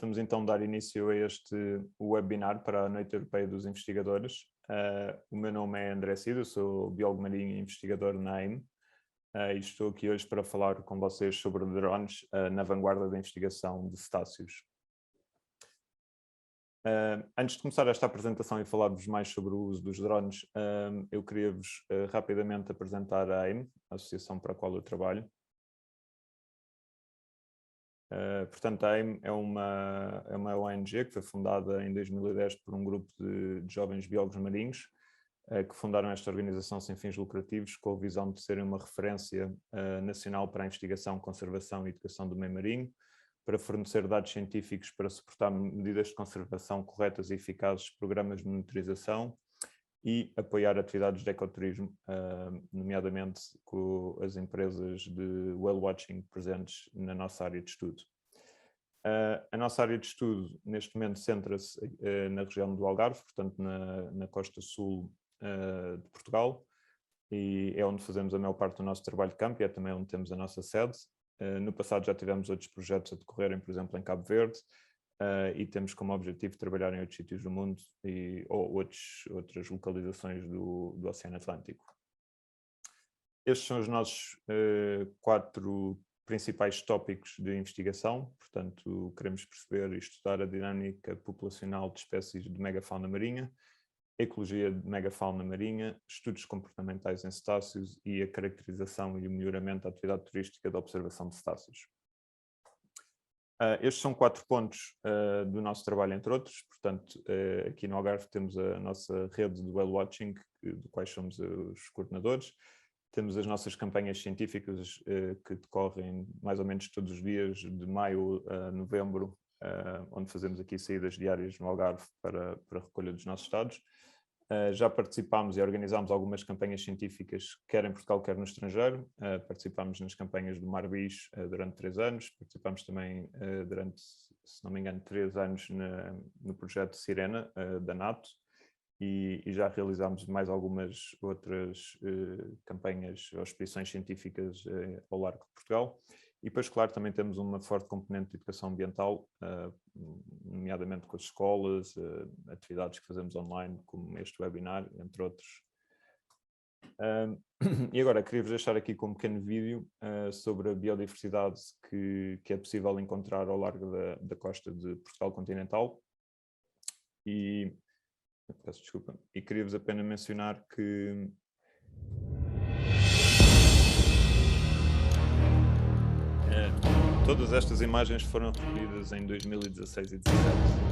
Vamos então dar início a este webinar para a Noite Europeia dos Investigadores. O meu nome é André Cid, eu sou biólogo marinho e investigador na AIM e estou aqui hoje para falar com vocês sobre drones na vanguarda da investigação de cetáceos. Antes de começar esta apresentação e falar-vos mais sobre o uso dos drones, eu queria-vos rapidamente apresentar a AIM, a associação para a qual eu trabalho. Portanto, a AIM é uma ONG que foi fundada em 2010 por um grupo de jovens biólogos marinhos que fundaram esta organização sem fins lucrativos com a visão de serem uma referência nacional para a investigação, conservação e educação do meio marinho, para fornecer dados científicos para suportar medidas de conservação corretas e eficazes, programas de monitorização e apoiar atividades de ecoturismo, nomeadamente com as empresas de whale watching presentes na nossa área de estudo. A nossa área de estudo, neste momento, centra-se na região do Algarve, portanto na costa sul de Portugal, e é onde fazemos a maior parte do nosso trabalho de campo e é também onde temos a nossa sede. No passado já tivemos outros projetos a decorrerem, por exemplo, em Cabo Verde, e temos como objetivo trabalhar em outros sítios do mundo ou outras localizações do Oceano Atlântico. Estes são os nossos 4 principais tópicos de investigação. Portanto, queremos perceber e estudar a dinâmica populacional de espécies de megafauna marinha, ecologia de megafauna marinha, estudos comportamentais em cetáceos e a caracterização e o melhoramento da atividade turística da observação de cetáceos. Estes são 4 pontos do nosso trabalho, entre outros. Portanto, aqui no Algarve temos a nossa rede de whale watching, do quais somos os coordenadores. Temos as nossas campanhas científicas que decorrem mais ou menos todos os dias, de maio a novembro, onde fazemos aqui saídas diárias no Algarve para a recolha dos nossos dados. Já participámos e organizámos algumas campanhas científicas, quer em Portugal, quer no estrangeiro. Participámos nas campanhas do Mar Bis durante 3 anos, participámos também durante, se não me engano, 3 anos no projeto Sirena, da NATO, e já realizámos mais algumas outras campanhas ou expedições científicas ao largo de Portugal. E depois, claro, também temos uma forte componente de educação ambiental, nomeadamente com as escolas, atividades que fazemos online, como este webinar, entre outros. E agora, queria-vos deixar aqui com um pequeno vídeo sobre a biodiversidade que é possível encontrar ao largo da costa de Portugal continental. E, peço desculpa, e queria-vos apenas mencionar que todas estas imagens foram recolhidas em 2016 e 2017.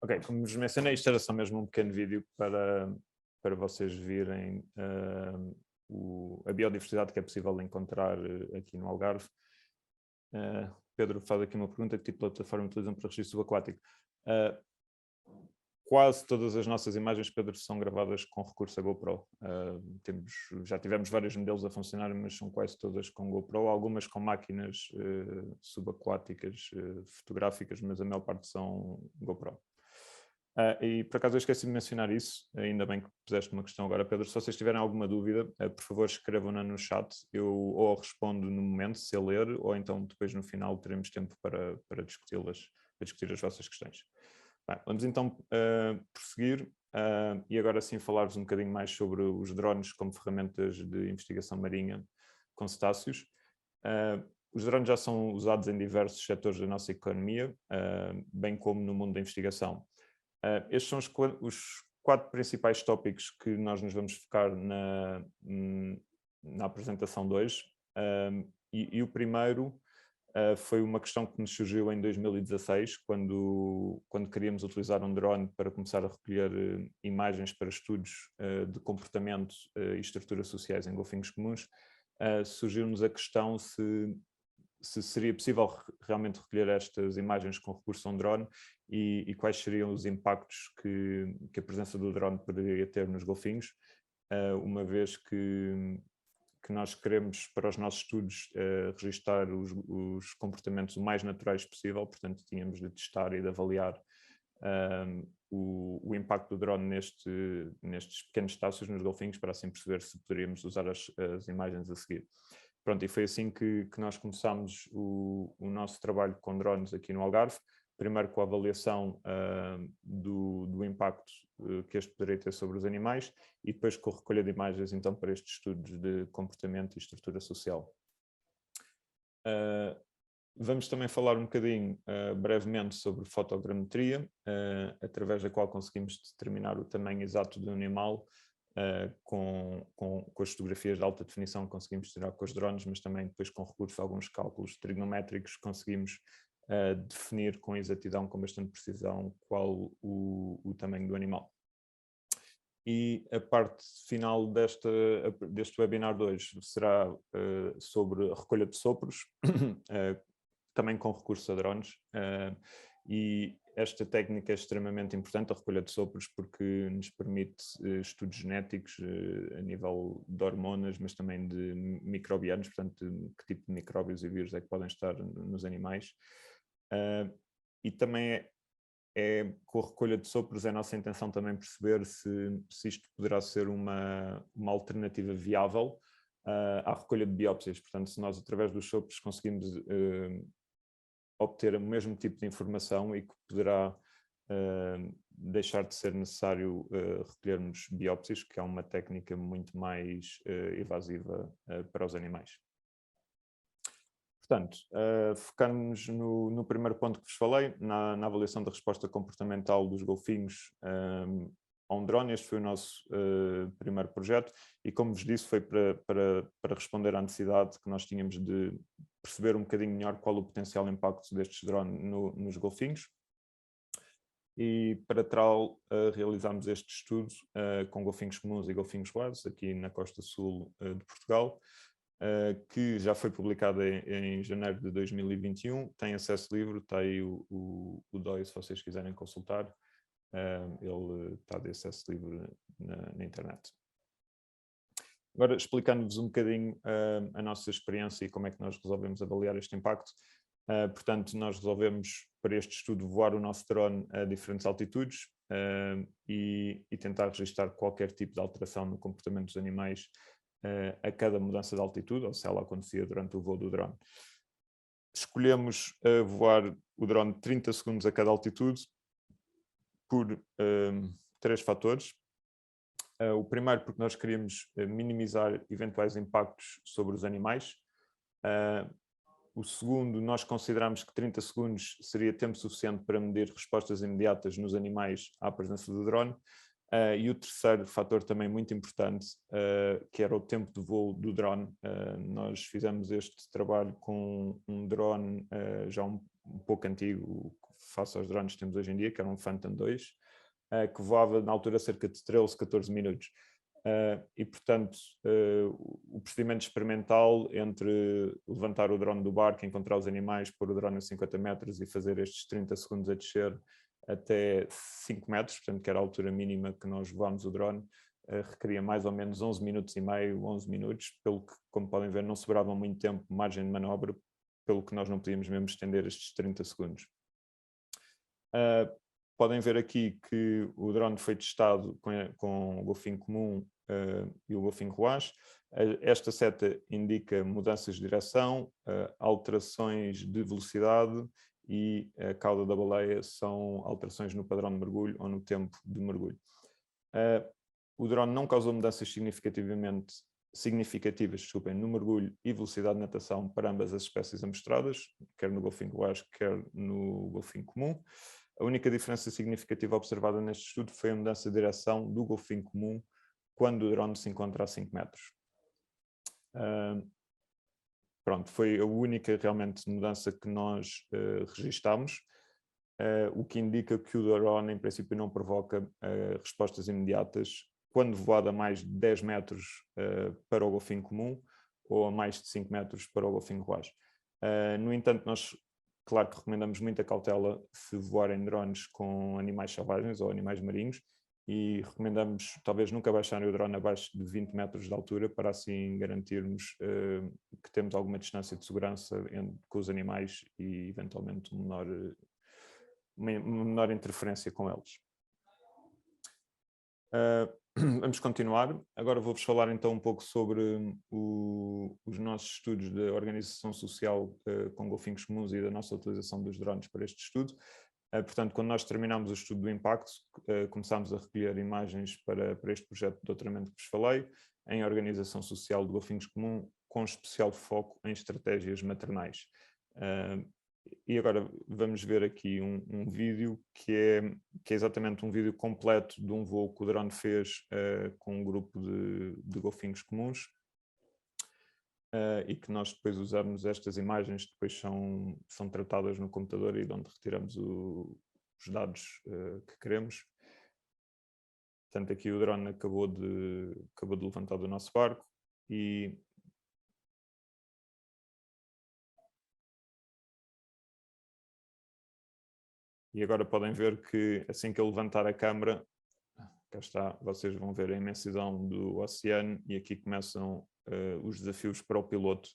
Ok, como vos mencionei, isto era só mesmo um pequeno vídeo para vocês virem a biodiversidade que é possível encontrar aqui no Algarve. Pedro faz aqui uma pergunta: que tipo de plataforma utilizam para registro subaquático? Quase todas as nossas imagens, Pedro, são gravadas com recurso a GoPro. Já tivemos vários modelos a funcionar, mas são quase todas com GoPro, algumas com máquinas subaquáticas fotográficas, mas a maior parte são GoPro. E por acaso eu esqueci de mencionar isso, ainda bem que puseste uma questão agora, Pedro. Se vocês tiverem alguma dúvida, por favor escrevam-na no chat, eu ou respondo no momento, se eu ler, ou então depois no final teremos tempo para discuti-las, para discutir as vossas questões. Bem, vamos então prosseguir e agora sim falar-vos um bocadinho mais sobre os drones como ferramentas de investigação marinha, com cetáceos. Os drones já são usados em diversos setores da nossa economia, bem como no mundo da investigação. Estes são os 4 principais tópicos que nós nos vamos focar na apresentação de hoje. E o primeiro foi uma questão que nos surgiu em 2016, quando queríamos utilizar um drone para começar a recolher imagens para estudos de comportamento e estruturas sociais em golfinhos comuns. Surgiu-nos a questão se seria possível realmente recolher estas imagens com recurso a um drone e quais seriam os impactos que a presença do drone poderia ter nos golfinhos, uma vez que nós queremos, para os nossos estudos, registar os comportamentos o mais naturais possível, portanto tínhamos de testar e de avaliar o impacto do drone nestes pequenos cetáceos nos golfinhos, para assim perceber se poderíamos usar as imagens a seguir. Pronto, e foi assim que nós começámos o nosso trabalho com drones aqui no Algarve, primeiro com a avaliação do impacto que este poderia ter sobre os animais e depois com a recolha de imagens então para estes estudos de comportamento e estrutura social. Vamos também falar um bocadinho brevemente sobre fotogrametria, através da qual conseguimos determinar o tamanho exato do animal com as fotografias de alta definição que conseguimos tirar com os drones, mas também depois com recurso a alguns cálculos trigonométricos conseguimos definir com exatidão, com bastante precisão, qual o tamanho do animal. E a parte final deste webinar de hoje será sobre a recolha de sopros, também com recurso a drones, e esta técnica é extremamente importante, a recolha de sopros, porque nos permite estudos genéticos a nível de hormonas, mas também de microbianos, portanto, que tipo de micróbios e vírus é que podem estar nos animais. E também com a recolha de sopros é a nossa intenção também perceber se isto poderá ser uma alternativa viável à recolha de biópsias. Portanto, se nós através dos sopros conseguimos obter o mesmo tipo de informação e que poderá deixar de ser necessário recolhermos biópsias, que é uma técnica muito mais invasiva para os animais. Portanto, focando-nos no primeiro ponto que vos falei, na avaliação da resposta comportamental dos golfinhos a um drone. Este foi o nosso primeiro projeto e, como vos disse, foi para responder à necessidade que nós tínhamos de perceber um bocadinho melhor qual o potencial impacto destes drones nos golfinhos. E para tal realizámos este estudo com golfinhos comuns e golfinhos roados aqui na costa sul de Portugal, que já foi publicado em janeiro de 2021, tem acesso livre, está aí o DOI se vocês quiserem consultar, ele está de acesso livre na internet. Agora, explicando-vos um bocadinho a nossa experiência e como é que nós resolvemos avaliar este impacto. Portanto, nós resolvemos para este estudo voar o nosso drone a diferentes altitudes e tentar registrar qualquer tipo de alteração no comportamento dos animais a cada mudança de altitude, ou se ela acontecia durante o voo do drone. Escolhemos voar o drone 30 segundos a cada altitude por 3 fatores. O primeiro, porque nós queríamos minimizar eventuais impactos sobre os animais. O segundo, nós consideramos que 30 segundos seria tempo suficiente para medir respostas imediatas nos animais à presença do drone. E o terceiro fator também muito importante, que era o tempo de voo do drone. Nós fizemos este trabalho com um drone já um pouco antigo, face aos drones que temos hoje em dia, que era um Phantom 2, que voava na altura cerca de 13, 14 minutos. E, portanto, o procedimento experimental entre levantar o drone do barco, encontrar os animais, pôr o drone a 50 metros e fazer estes 30 segundos a descer até 5 metros, portanto, que era a altura mínima que nós voámos o drone, requeria mais ou menos 11 minutos e meio, 11 minutos, pelo que, como podem ver, não sobrava muito tempo, margem de manobra, pelo que nós não podíamos mesmo estender estes 30 segundos. Podem ver aqui que o drone foi testado com o golfinho comum e o golfinho roaz. Esta seta indica mudanças de direção, alterações de velocidade e a cauda da baleia são alterações no padrão de mergulho ou no tempo de mergulho. O drone não causou mudanças significativamente significativas, desculpem, no mergulho e velocidade de natação para ambas as espécies amostradas, quer no golfinho guage, quer no golfinho comum. A única diferença significativa observada neste estudo foi a mudança de direção do golfinho comum quando o drone se encontra a 5 metros. Pronto, foi a única realmente mudança que nós registámos, o que indica que o drone em princípio não provoca respostas imediatas quando voado a mais de 10 metros para o golfinho comum ou a mais de 5 metros para o golfinho guage. No entanto, nós, claro que recomendamos muita cautela se voarem drones com animais selvagens ou animais marinhos, e recomendamos talvez nunca baixarem o drone abaixo de 20 metros de altura para assim garantirmos que temos alguma distância de segurança com os animais e eventualmente uma menor interferência com eles. Vamos continuar. Agora vou-vos falar então um pouco sobre os nossos estudos de organização social com golfinhos comuns e da nossa utilização dos drones para este estudo. Portanto, quando nós terminámos o estudo do impacto, começámos a recolher imagens para este projeto de doutoramento que vos falei, em organização social de golfinhos comum, com especial foco em estratégias maternais. E agora vamos ver aqui um vídeo que é exatamente um vídeo completo de um voo que o drone fez com um grupo de golfinhos comuns, e que nós depois usamos estas imagens, que depois são tratadas no computador e de onde retiramos os dados que queremos. Portanto, aqui o drone acabou de levantar do nosso barco e agora podem ver que assim que eu levantar a câmera, cá está, vocês vão ver a imensidão do oceano e aqui começam os desafios para o piloto,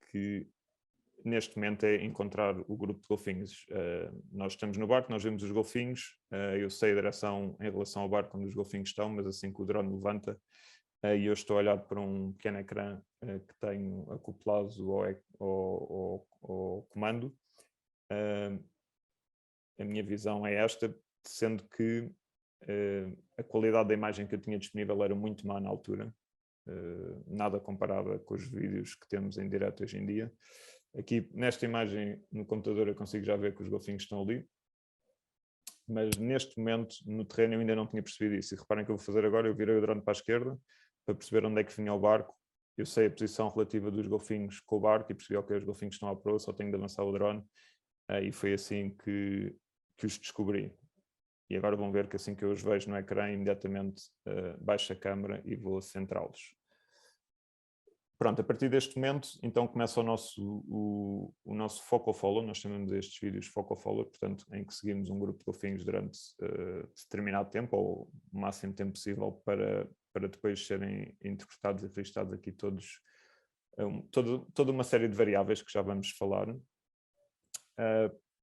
que neste momento é encontrar o grupo de golfinhos. Nós estamos no barco, nós vemos os golfinhos, eu sei a direção em relação ao barco onde os golfinhos estão, mas assim que o drone levanta, e eu estou a olhar para um pequeno ecrã que tenho acoplado ao comando, a minha visão é esta, sendo que a qualidade da imagem que eu tinha disponível era muito má na altura, nada comparada com os vídeos que temos em direto hoje em dia. Aqui, nesta imagem, no computador, eu consigo já ver que os golfinhos estão ali, mas neste momento, no terreno, eu ainda não tinha percebido isso. E reparem que eu vou fazer agora, eu virei o drone para a esquerda, para perceber onde é que vinha o barco. Eu sei a posição relativa dos golfinhos com o barco e percebi, ok, os golfinhos estão à proa, só tenho de avançar o drone. E foi assim que os descobri. E agora vão ver que assim que eu os vejo no ecrã, imediatamente baixo a câmera e vou centrá-los. Pronto, a partir deste momento, então começa o nosso focal follow. Nós chamamos estes vídeos focal follow, portanto, em que seguimos um grupo de golfinhos durante determinado tempo, ou o máximo tempo possível, para depois serem interpretados e registados aqui todos, toda uma série de variáveis que já vamos falar.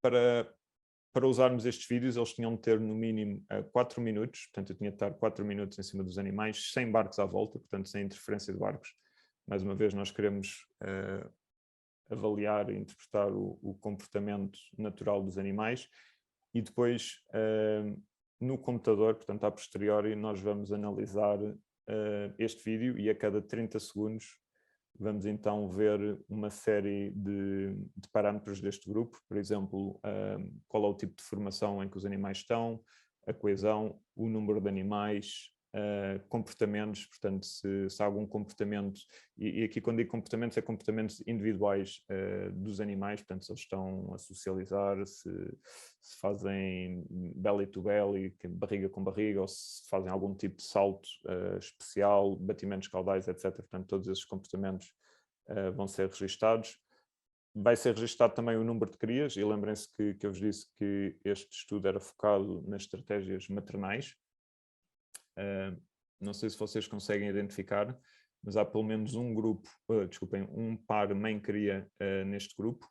Para usarmos estes vídeos, eles tinham de ter no mínimo 4 minutos, portanto eu tinha de estar 4 minutos em cima dos animais, sem barcos à volta, portanto sem interferência de barcos. Mais uma vez, nós queremos avaliar e interpretar o comportamento natural dos animais, e depois no computador, portanto a posteriori, nós vamos analisar este vídeo, e a cada 30 segundos vamos então ver uma série de parâmetros deste grupo, por exemplo, qual é o tipo de formação em que os animais estão, a coesão, o número de animais, comportamentos, portanto, se há algum comportamento, e aqui quando digo comportamentos, é comportamentos individuais dos animais, portanto, se eles estão a socializar, se fazem belly to belly, barriga com barriga, ou se fazem algum tipo de salto especial, batimentos caudais, etc. Portanto, todos esses comportamentos vão ser registados. Vai ser registado também o número de crias, e lembrem-se que eu vos disse que este estudo era focado nas estratégias maternais. Não sei se vocês conseguem identificar, mas há pelo menos um grupo, um par mãe-cria neste grupo.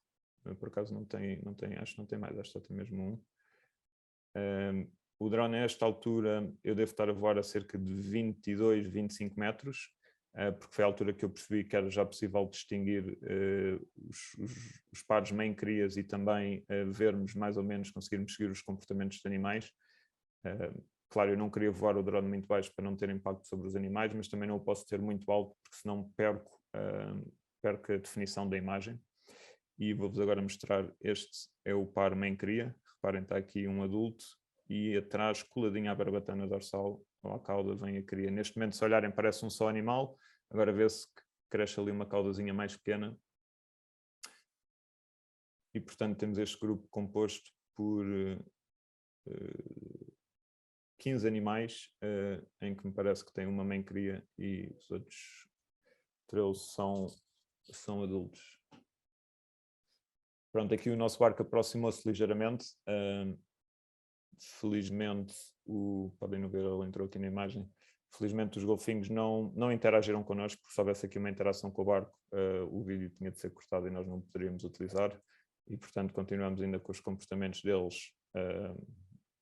Por acaso não tem, acho que não tem mais, acho que só tem mesmo um. O drone a esta altura eu devo estar a voar a cerca de 22, 25 metros, porque foi a altura que eu percebi que era já possível distinguir os pares mãe-crias e também vermos mais ou menos, conseguirmos seguir os comportamentos dos animais. claro, eu não queria voar o drone muito baixo para não ter impacto sobre os animais, mas também não o posso ter muito alto, porque senão perco a definição da imagem. E vou-vos agora mostrar, este é o par mãe-cria. Reparem, está aqui um adulto e atrás, coladinho à barbatana dorsal, ou à cauda, vem a cria. Neste momento, se olharem, parece um só animal. Agora vê-se que cresce ali uma caudazinha mais pequena. E, portanto, temos este grupo composto por 15 animais, em que me parece que tem uma mãe-cria e os outros 13 são adultos. Pronto, aqui o nosso barco aproximou-se ligeiramente. Felizmente, podem ver, ele entrou aqui na imagem. Felizmente os golfinhos não interagiram connosco, porque se houvesse aqui uma interação com o barco, o vídeo tinha de ser cortado e nós não poderíamos utilizar. E, portanto, continuamos ainda com os comportamentos deles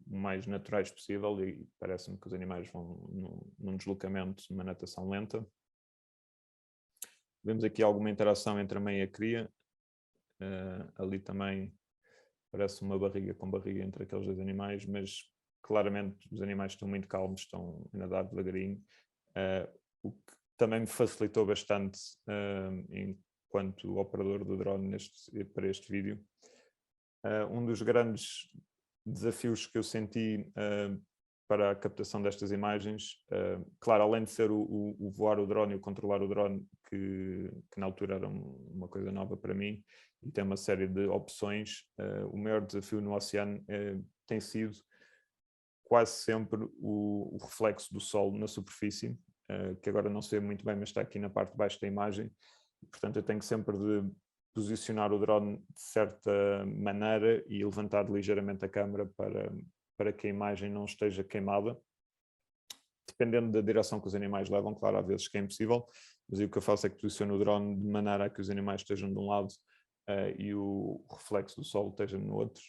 o mais naturais possível, e parece-me que os animais vão num deslocamento, numa natação lenta. Vemos aqui alguma interação entre a mãe e a cria. Ali também parece uma barriga com barriga entre aqueles dois animais, mas claramente os animais estão muito calmos, estão a nadar devagarinho, o que também me facilitou bastante enquanto operador do drone para este vídeo. Um dos grandes desafios que eu senti para a captação destas imagens, claro, além de ser o voar o drone e o controlar o drone, que na altura era uma coisa nova para mim, e tem uma série de opções, o maior desafio no oceano tem sido quase sempre o reflexo do sol na superfície, que agora não se vê muito bem, mas está aqui na parte de baixo da imagem. Portanto, eu tenho sempre de posicionar o drone de certa maneira e levantar ligeiramente a câmera para que a imagem não esteja queimada. Dependendo da direção que os animais levam, claro, há vezes que é impossível, mas o que eu faço é que posiciono o drone de maneira a que os animais estejam de um lado e o reflexo do sol esteja no outro.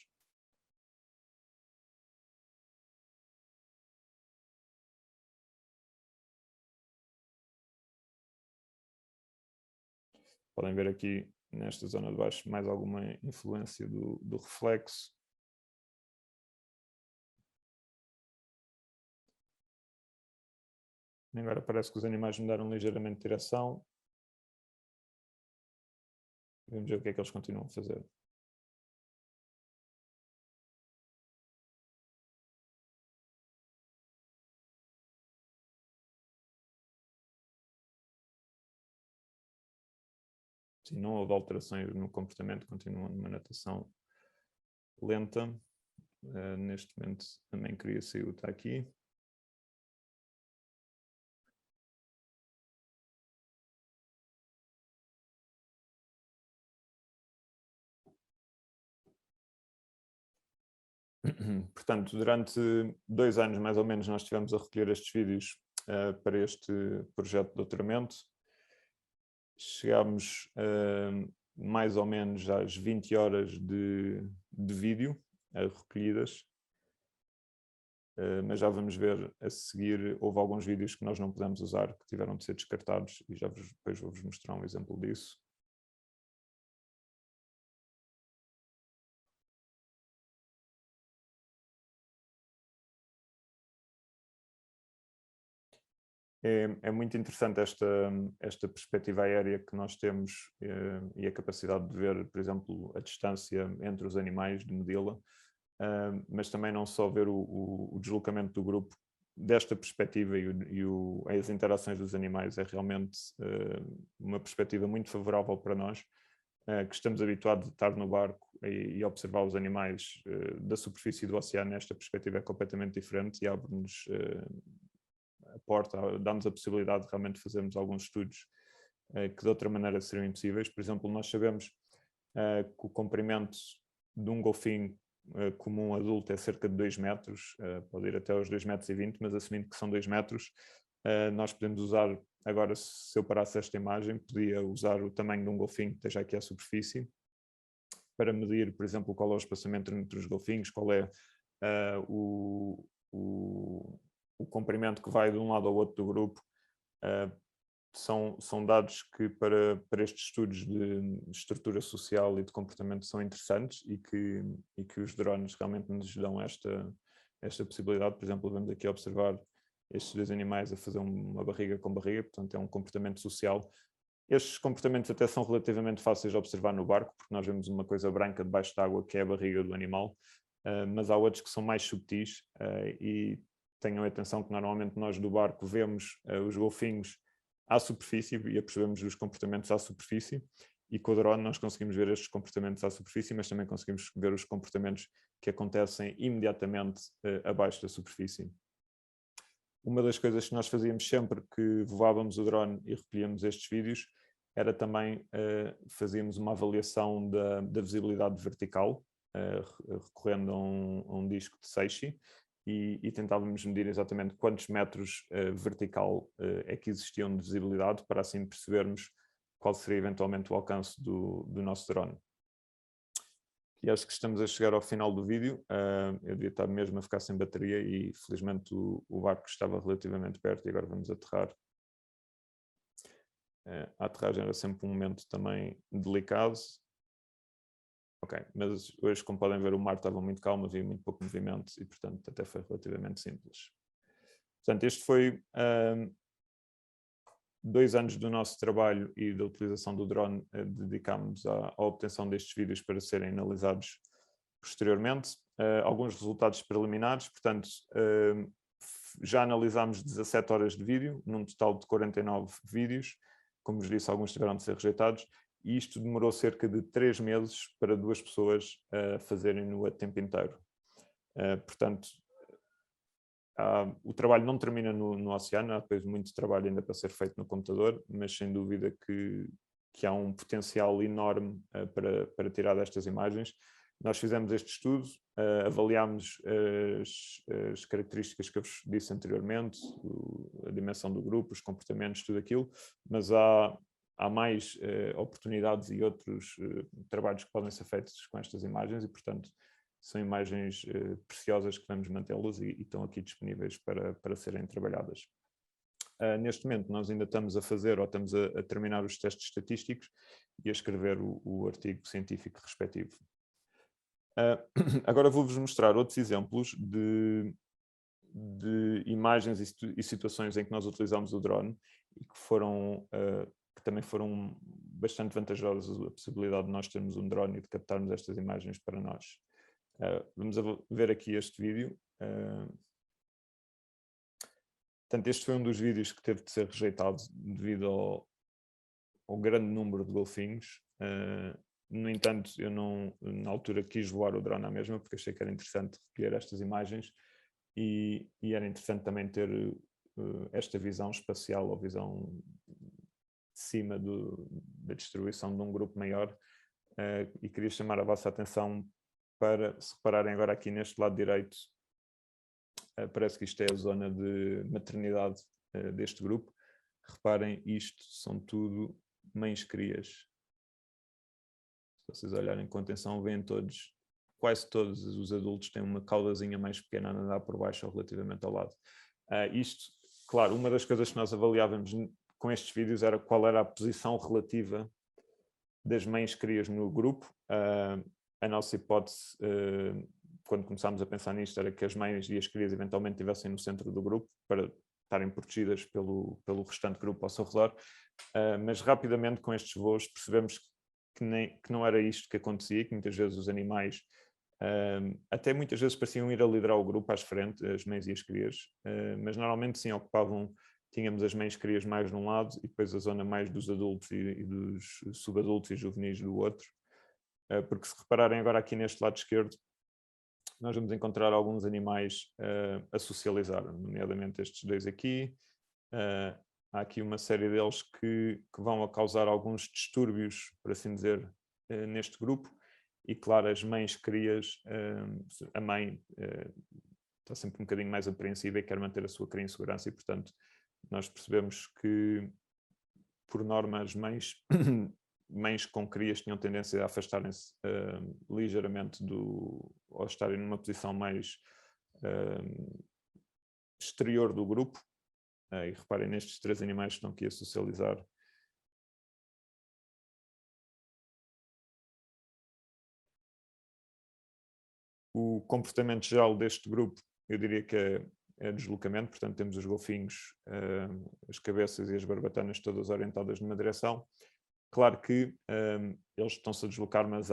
Podem ver aqui nesta zona de baixo mais alguma influência do reflexo. Agora parece que os animais mudaram ligeiramente de direção. Vamos ver o que é que eles continuam a fazer. Sim, não houve alterações no comportamento, continuam numa natação lenta. Neste momento também queria sair, está aqui. Portanto, durante 2 anos mais ou menos nós estivemos a recolher estes vídeos para este projeto de doutoramento. Chegámos mais ou menos às 20 horas de vídeo recolhidas, mas já vamos ver a seguir. Houve alguns vídeos que nós não pudemos usar, que tiveram de ser descartados, e depois vou-vos mostrar um exemplo disso. É muito interessante esta perspectiva aérea que nós temos e a capacidade de ver, por exemplo, a distância entre os animais, de medi-la, mas também não só ver o deslocamento do grupo desta perspectiva e as interações dos animais. É realmente uma perspectiva muito favorável para nós, que estamos habituados a estar no barco e observar os animais da superfície do oceano. Esta perspectiva é completamente diferente e abre-nos a porta, dá-nos a possibilidade de realmente fazermos alguns estudos que de outra maneira seriam impossíveis. Por exemplo, nós sabemos que o comprimento de um golfinho comum adulto é cerca de 2 metros, pode ir até aos 2,20 metros, mas assumindo que são 2 metros, nós podemos usar, agora se eu parasse esta imagem, podia usar o tamanho de um golfinho que esteja aqui à superfície, para medir, por exemplo, qual é o espaçamento entre os golfinhos, qual é o comprimento que vai de um lado ao outro do grupo. São dados que para estes estudos de estrutura social e de comportamento são interessantes e que os drones realmente nos dão esta esta possibilidade. Por exemplo, vamos aqui observar estes dois animais a fazer uma barriga com barriga, portanto é um comportamento social. Estes comportamentos até são relativamente fáceis de observar no barco, porque nós vemos uma coisa branca debaixo d'água, que é a barriga do animal, mas há outros que são mais subtis, e tenham atenção que normalmente nós do barco vemos os golfinhos à superfície e apercebemos os comportamentos à superfície, e com o drone nós conseguimos ver estes comportamentos à superfície, mas também conseguimos ver os comportamentos que acontecem imediatamente abaixo da superfície. Uma das coisas que nós fazíamos sempre que voávamos o drone e recolhíamos estes vídeos era também fazíamos uma avaliação da visibilidade vertical, recorrendo a um disco de Seishi, e tentávamos medir exatamente quantos metros vertical é que existiam de visibilidade, para assim percebermos qual seria eventualmente o alcance do nosso drone. E acho que estamos a chegar ao final do vídeo. Eu devia estar mesmo a ficar sem bateria e felizmente o barco estava relativamente perto e agora vamos aterrar. A aterragem era sempre um momento também delicado. Ok, mas hoje, como podem ver, o mar estava muito calmo, havia muito pouco movimento e, portanto, até foi relativamente simples. Portanto, este foi 2 anos do nosso trabalho e da utilização do drone. Dedicámos à obtenção destes vídeos para serem analisados posteriormente. Alguns resultados preliminares, portanto, já analisámos 17 horas de vídeo, num total de 49 vídeos. Como vos disse, alguns tiveram de ser rejeitados, e isto demorou cerca de 3 meses para 2 pessoas fazerem-no a tempo inteiro. Portanto, o trabalho não termina no oceano, há depois muito trabalho ainda para ser feito no computador, mas sem dúvida que há um potencial enorme para tirar destas imagens. Nós fizemos este estudo, avaliámos as características que eu vos disse anteriormente, a dimensão do grupo, os comportamentos, tudo aquilo, mas há mais oportunidades e outros trabalhos que podem ser feitos com estas imagens e, portanto, são imagens preciosas que vamos mantê-las e estão aqui disponíveis para serem trabalhadas. Neste momento nós ainda estamos a fazer ou estamos a terminar os testes estatísticos e a escrever o artigo científico respectivo. Agora vou-vos mostrar outros exemplos de imagens e situações em que nós utilizamos o drone e que também foram bastante vantajosas, a possibilidade de nós termos um drone e de captarmos estas imagens para nós. Vamos ver aqui este vídeo. Portanto, este foi um dos vídeos que teve de ser rejeitado devido ao grande número de golfinhos. No entanto, eu não, na altura, quis voar o drone à mesma, porque achei que era interessante recolher estas imagens e era interessante também ter esta visão espacial ou visão de cima da distribuição de um grupo maior. E queria chamar a vossa atenção para se repararem agora aqui neste lado direito, parece que isto é a zona de maternidade deste grupo. Reparem, isto são tudo mães-crias. Se vocês olharem com atenção, veem todos, quase todos os adultos têm uma caudazinha mais pequena a nadar por baixo ou relativamente ao lado. Isto, claro, uma das coisas que nós avaliávamos com estes vídeos era qual era a posição relativa das mães-crias no grupo. A nossa hipótese, quando começámos a pensar nisto, era que as mães e as crias eventualmente estivessem no centro do grupo para estarem protegidas pelo restante grupo ao seu redor, mas rapidamente com estes voos percebemos que não era isto que acontecia, que muitas vezes os animais até muitas vezes pareciam ir a liderar o grupo às frentes, as mães e as crias, mas normalmente sim tínhamos as mães-crias mais de um lado e depois a zona mais dos adultos e dos subadultos e juvenis do outro. Porque se repararem agora aqui neste lado esquerdo, nós vamos encontrar alguns animais a socializar, nomeadamente estes dois aqui. Há aqui uma série deles que vão a causar alguns distúrbios, por assim dizer, neste grupo. E claro, as mães-crias, a mãe está sempre um bocadinho mais apreensiva e quer manter a sua cria em segurança e, portanto, nós percebemos que, por norma, as mães com crias tinham tendência a afastarem-se ligeiramente ou estarem numa posição mais exterior do grupo. E reparem nestes 3 animais que estão aqui a socializar. O comportamento geral deste grupo eu diria que é deslocamento, portanto temos os golfinhos, as cabeças e as barbatanas todas orientadas numa direção. Claro que eles estão-se a deslocar, mas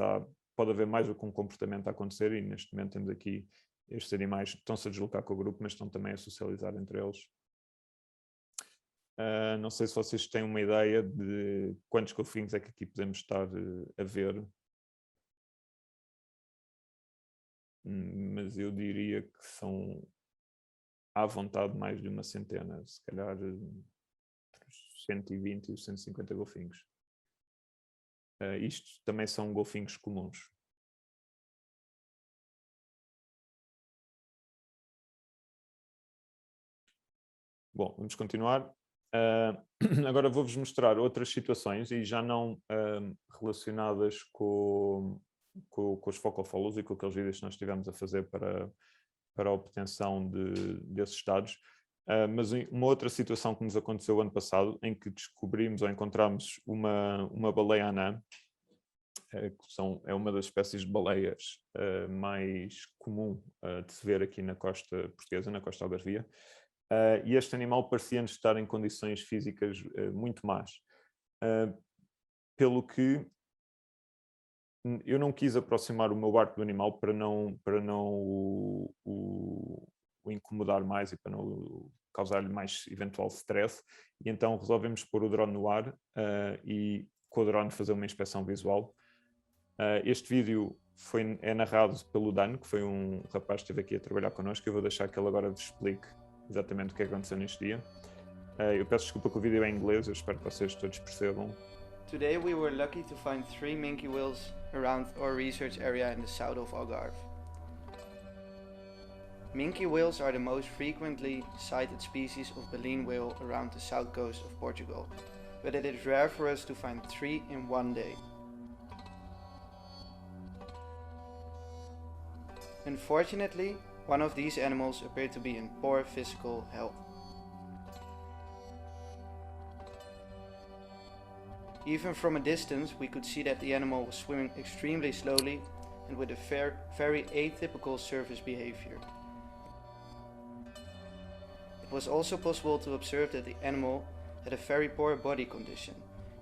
pode haver mais do que um comportamento a acontecer, e neste momento temos aqui estes animais que estão-se a deslocar com o grupo, mas estão também a socializar entre eles. Não sei se vocês têm uma ideia de quantos golfinhos é que aqui podemos estar a ver. Mas eu diria que são à vontade mais de uma centena, se calhar entre os 120 e os 150 golfinhos. Isto também são golfinhos comuns. Bom, vamos continuar. Agora vou-vos mostrar outras situações, e já não relacionadas com os focal follows e com aqueles vídeos que nós estivemos a fazer para a obtenção desses dados. Mas uma outra situação que nos aconteceu ano passado, em que descobrimos ou encontramos uma baleia anã, que é uma das espécies de baleias mais comum de se ver aqui na costa portuguesa, na costa algarvia. E este animal parecia-nos estar em condições físicas muito más. Pelo que eu não quis aproximar o meu barco do animal para não o incomodar mais e para não causar-lhe mais eventual stress, e então resolvemos pôr o drone no ar e com o drone fazer uma inspeção visual. Este vídeo é narrado pelo Dan, que foi um rapaz que esteve aqui a trabalhar connosco. Eu vou deixar que ele agora vos explique exatamente o que aconteceu neste dia. Eu peço desculpa que o vídeo é em inglês, eu espero que vocês todos percebam. Today we were lucky to find 3 minke whales around our research area in the south of Algarve. Minke whales are the most frequently sighted species of baleen whale around the south coast of Portugal, but it is rare for us to find 3 in one day. Unfortunately, one of these animals appeared to be in poor physical health. Even from a distance, we could see that the animal was swimming extremely slowly and with a very atypical surface behavior. It was also possible to observe that the animal had a very poor body condition.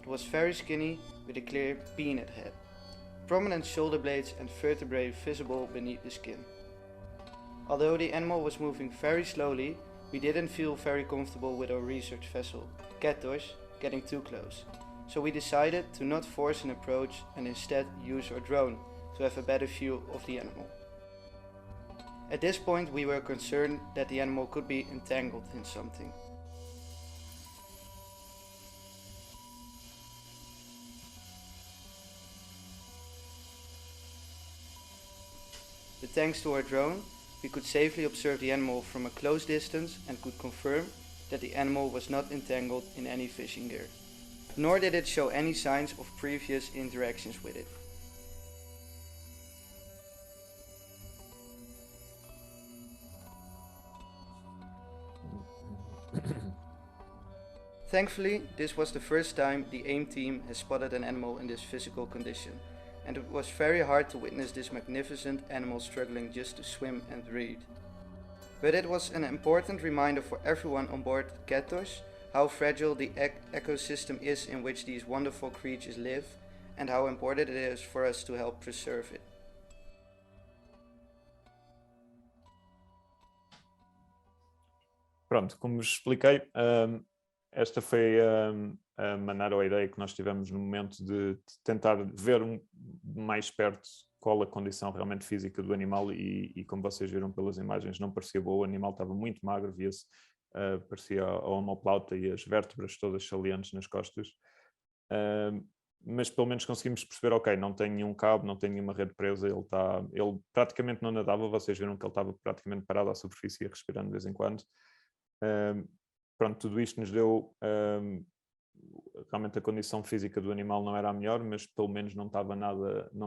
It was very skinny with a clear peanut head, prominent shoulder blades and vertebrae visible beneath the skin. Although the animal was moving very slowly, we didn't feel very comfortable with our research vessel, Cattosh, getting too close. So we decided to not force an approach and instead use our drone to have a better view of the animal. At this point we were concerned that the animal could be entangled in something. But thanks to our drone, we could safely observe the animal from a close distance and could confirm that the animal was not entangled in any fishing gear. Nor did it show any signs of previous interactions with it. Thankfully, this was the first time the AIM team has spotted an animal in this physical condition, and it was very hard to witness this magnificent animal struggling just to swim and breathe. But it was an important reminder for everyone on board Cattosh how fragile the ecosystem is in which these wonderful creatures live, and how important it is for us to help preserve it. Pronto, como vos expliquei, esta foi a maneira ou a ideia que nós tivemos no momento de tentar ver mais perto qual a condição realmente física do animal, e como vocês viram pelas imagens, não parecia boa. O animal estava muito magro, via-se, parecia a omoplauta e as vértebras todas salientes nas costas. Mas pelo menos conseguimos perceber, ok, não tem nenhum cabo, não tem nenhuma rede presa, ele praticamente não nadava. Vocês viram que ele estava praticamente parado à superfície, respirando de vez em quando. Pronto, tudo isto nos deu, realmente a condição física do animal não era a melhor, mas pelo menos não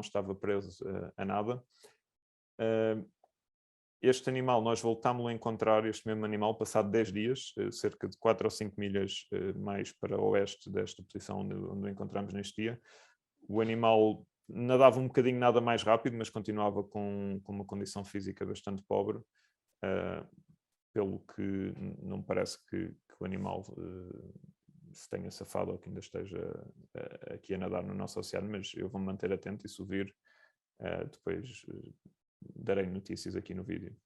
estava preso a nada. Este animal, nós voltámos a encontrar este mesmo animal passado 10 dias, cerca de 4 ou 5 milhas mais para o oeste desta posição onde o encontramos neste dia. O animal nadava um bocadinho nada mais rápido, mas continuava com uma condição física bastante pobre. pelo que não me parece que o animal se tenha safado ou que ainda esteja aqui a nadar no nosso oceano, mas eu vou me manter atento e se o vir, depois darei notícias aqui no vídeo.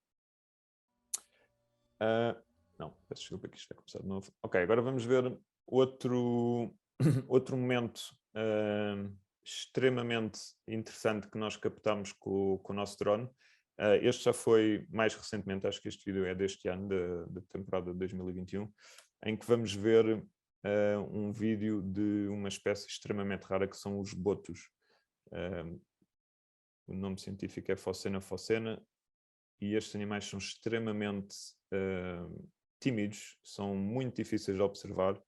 Não, peço desculpa que isto vai começar de novo. Ok, agora vamos ver outro momento extremamente interessante que nós captamos com o nosso drone. Este já foi mais recentemente, acho que este vídeo é deste ano, da temporada de 2021, em que vamos ver um vídeo de uma espécie extremamente rara que são os botos. O nome científico é Phocena phocena e estes animais são extremamente tímidos, são muito difíceis de observar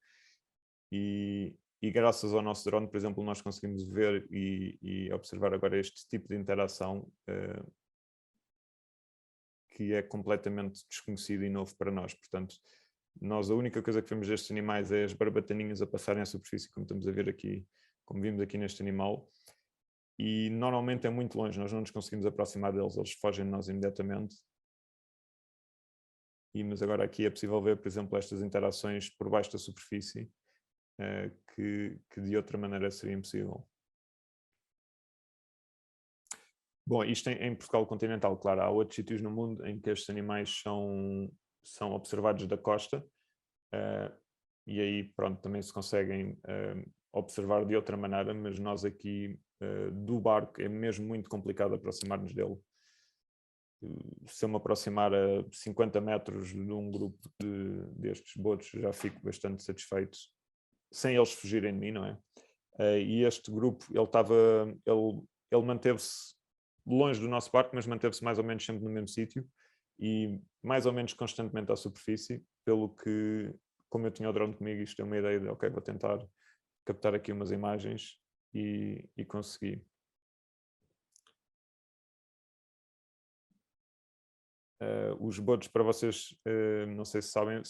e graças ao nosso drone, por exemplo, nós conseguimos ver e observar agora este tipo de interação que é completamente desconhecido e novo para nós. Portanto, nós a única coisa que vemos destes animais é as barbataninhas a passarem à superfície, como estamos a ver aqui, como vimos aqui neste animal, e normalmente é muito longe, nós não nos conseguimos aproximar deles, eles fogem de nós imediatamente. Mas agora aqui é possível ver, por exemplo, estas interações por baixo da superfície, que de outra maneira seria impossível. Bom, isto em Portugal continental, claro, há outros sítios no mundo em que estes animais são observados da costa, e aí, pronto, também se conseguem observar de outra maneira, mas nós aqui, do barco, é mesmo muito complicado aproximar-nos dele. Se eu me aproximar a 50 metros de um grupo destes botos, já fico bastante satisfeito, sem eles fugirem de mim, não é? E este grupo, ele manteve-se longe do nosso barco, mas manteve-se mais ou menos sempre no mesmo sítio e mais ou menos constantemente à superfície, pelo que, como eu tinha o drone comigo, isto é uma ideia de, ok, vou tentar captar aqui umas imagens e consegui. Os botos, para vocês, não sei se sabem,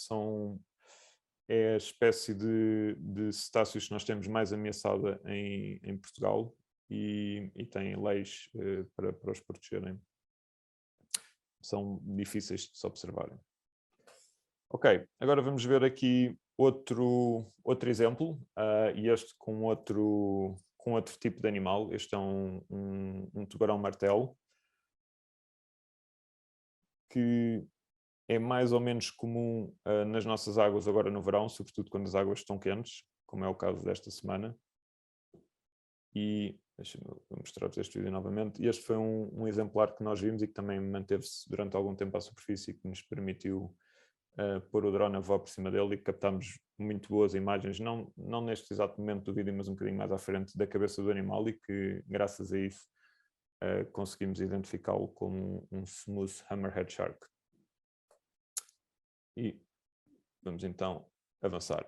é a espécie de cetáceos que nós temos mais ameaçada em Portugal e tem leis para os protegerem. São difíceis de se observarem. Ok, agora vamos ver aqui outro exemplo, e este com outro tipo de animal. Este é um tubarão-martelo, que é mais ou menos comum nas nossas águas agora no verão, sobretudo quando as águas estão quentes, como é o caso desta semana. E deixa-me mostrar-vos este vídeo novamente. Este foi um exemplar que nós vimos e que também manteve-se durante algum tempo à superfície, que nos permitiu pôr o drone a voar por cima dele e captámos muito boas imagens, não neste exato momento do vídeo, mas um bocadinho mais à frente da cabeça do animal, e que graças a isso conseguimos identificá-lo como um smooth hammerhead shark. E vamos então avançar.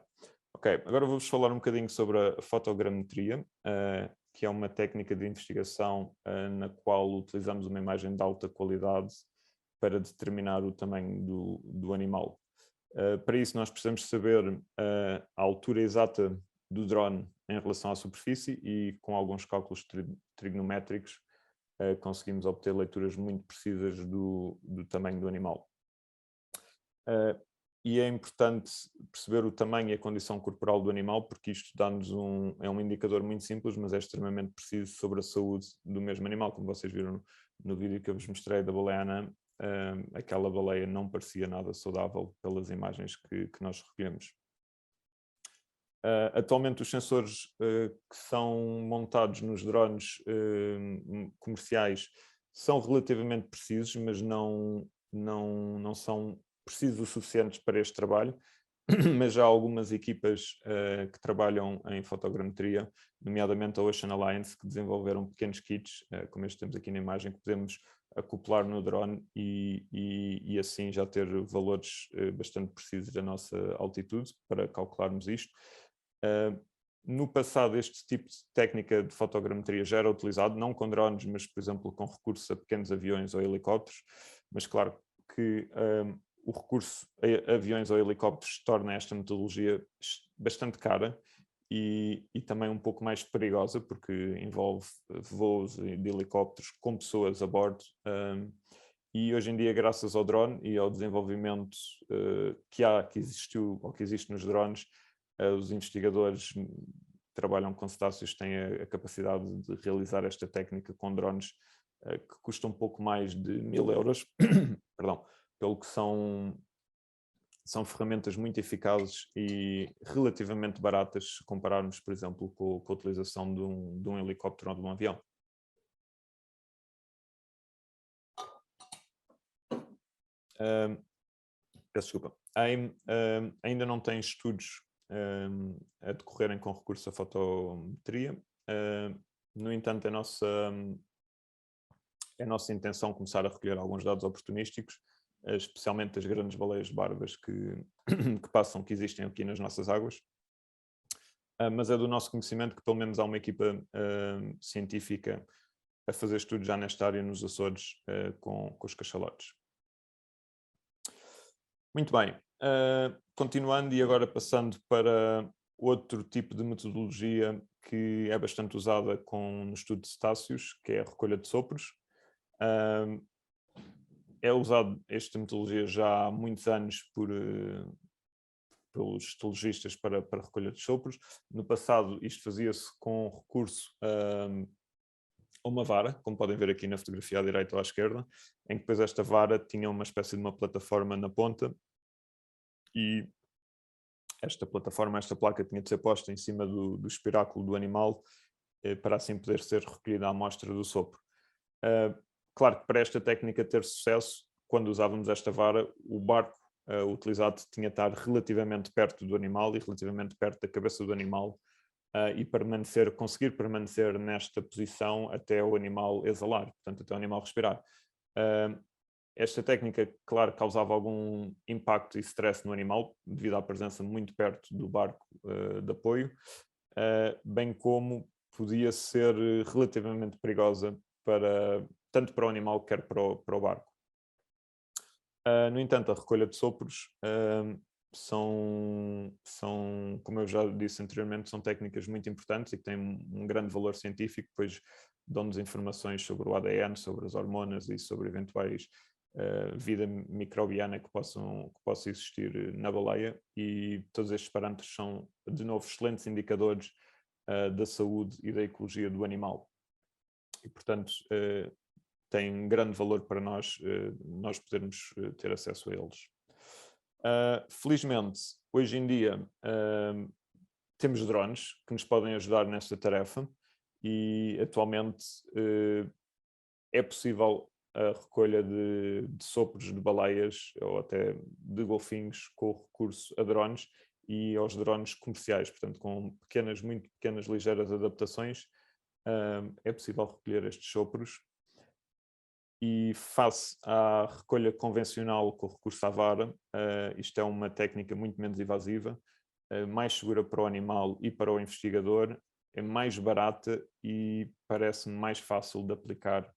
Ok, agora vou-vos falar um bocadinho sobre a fotogrametria, que é uma técnica de investigação na qual utilizamos uma imagem de alta qualidade para determinar o tamanho do animal. Para isso nós precisamos saber a altura exata do drone em relação à superfície e com alguns cálculos trigonométricos conseguimos obter leituras muito precisas do tamanho do animal. E é importante perceber o tamanho e a condição corporal do animal, porque isto dá-nos é um indicador muito simples, mas é extremamente preciso sobre a saúde do mesmo animal. Como vocês viram no vídeo que eu vos mostrei da baleia anã, aquela baleia não parecia nada saudável pelas imagens que nós recolhemos. Atualmente os sensores que são montados nos drones comerciais são relativamente precisos, mas não são precisos o suficientes para este trabalho, mas já há algumas equipas que trabalham em fotogrametria, nomeadamente a Ocean Alliance, que desenvolveram pequenos kits, como este temos aqui na imagem, que podemos acoplar no drone e assim já ter valores bastante precisos da nossa altitude para calcularmos isto. No passado, este tipo de técnica de fotogrametria já era utilizado, não com drones, mas, por exemplo, com recurso a pequenos aviões ou helicópteros, mas claro que o recurso a aviões ou helicópteros torna esta metodologia bastante cara e também um pouco mais perigosa, porque envolve voos de helicópteros com pessoas a bordo, E hoje em dia, graças ao drone e ao desenvolvimento que existiu ou que existe nos drones, os investigadores que trabalham com cetáceos têm a capacidade de realizar esta técnica com drones que custam um pouco mais de 1000 euros, perdão, pelo que são ferramentas muito eficazes e relativamente baratas se compararmos, por exemplo, com a utilização de um helicóptero ou de um avião. Peço desculpa. A AIM ainda não tem estudos a decorrerem com recurso à fotometria. No entanto, é nossa intenção começar a recolher alguns dados oportunísticos, especialmente das grandes baleias barbas que existem aqui nas nossas águas. Mas é do nosso conhecimento que pelo menos há uma equipa científica a fazer estudos já nesta área nos Açores com os cachalotes. Muito bem, continuando e agora passando para outro tipo de metodologia que é bastante usada no estudo de cetáceos, que é a recolha de sopros. É usado esta metodologia já há muitos anos pelos etologistas para a recolha de sopros. No passado isto fazia-se com recurso a uma vara, como podem ver aqui na fotografia à direita ou à esquerda, em que depois esta vara tinha uma espécie de uma plataforma na ponta e esta placa tinha de ser posta em cima do espiráculo do animal para assim poder ser recolhida a amostra do sopro. Claro que para esta técnica ter sucesso, quando usávamos esta vara, o barco utilizado tinha de estar relativamente perto do animal e relativamente perto da cabeça do animal e conseguir permanecer nesta posição até o animal exalar, portanto até o animal respirar. Esta técnica, claro, causava algum impacto e stress no animal, devido à presença muito perto do barco de apoio, bem como podia ser relativamente perigosa tanto para o animal, quer para o barco. No entanto, a recolha de sopros são, como eu já disse anteriormente, são técnicas muito importantes e que têm um grande valor científico, pois dão-nos informações sobre o ADN, sobre as hormonas e sobre eventuais vida microbiana que possa existir na baleia, e todos estes parâmetros são, de novo, excelentes indicadores da saúde e da ecologia do animal. E, portanto, tem grande valor para nós podermos ter acesso a eles. Felizmente, hoje em dia, temos drones que nos podem ajudar nesta tarefa e atualmente é possível a recolha de sopros de baleias ou até de golfinhos com recurso a drones e aos drones comerciais, portanto com muito pequenas, ligeiras adaptações, é possível recolher estes sopros. E face à recolha convencional com recurso à vara, isto é uma técnica muito menos invasiva, mais segura para o animal e para o investigador, é mais barata e parece-me mais fácil de aplicar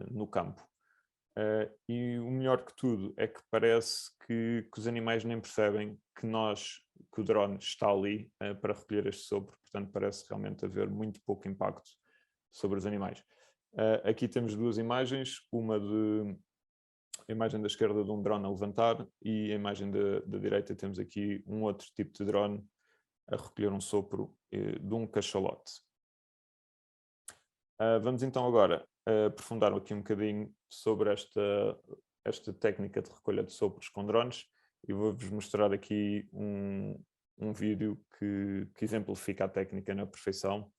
no campo. E o melhor que tudo é que parece que os animais nem percebem que o drone está ali para recolher este sopro, portanto parece realmente haver muito pouco impacto sobre os animais. Aqui temos duas imagens, a imagem da esquerda de um drone a levantar e a imagem da direita temos aqui um outro tipo de drone a recolher um sopro de um cachalote. Vamos então agora aprofundar aqui um bocadinho sobre esta técnica de recolha de sopros com drones e vou-vos mostrar aqui um vídeo que exemplifica a técnica na perfeição.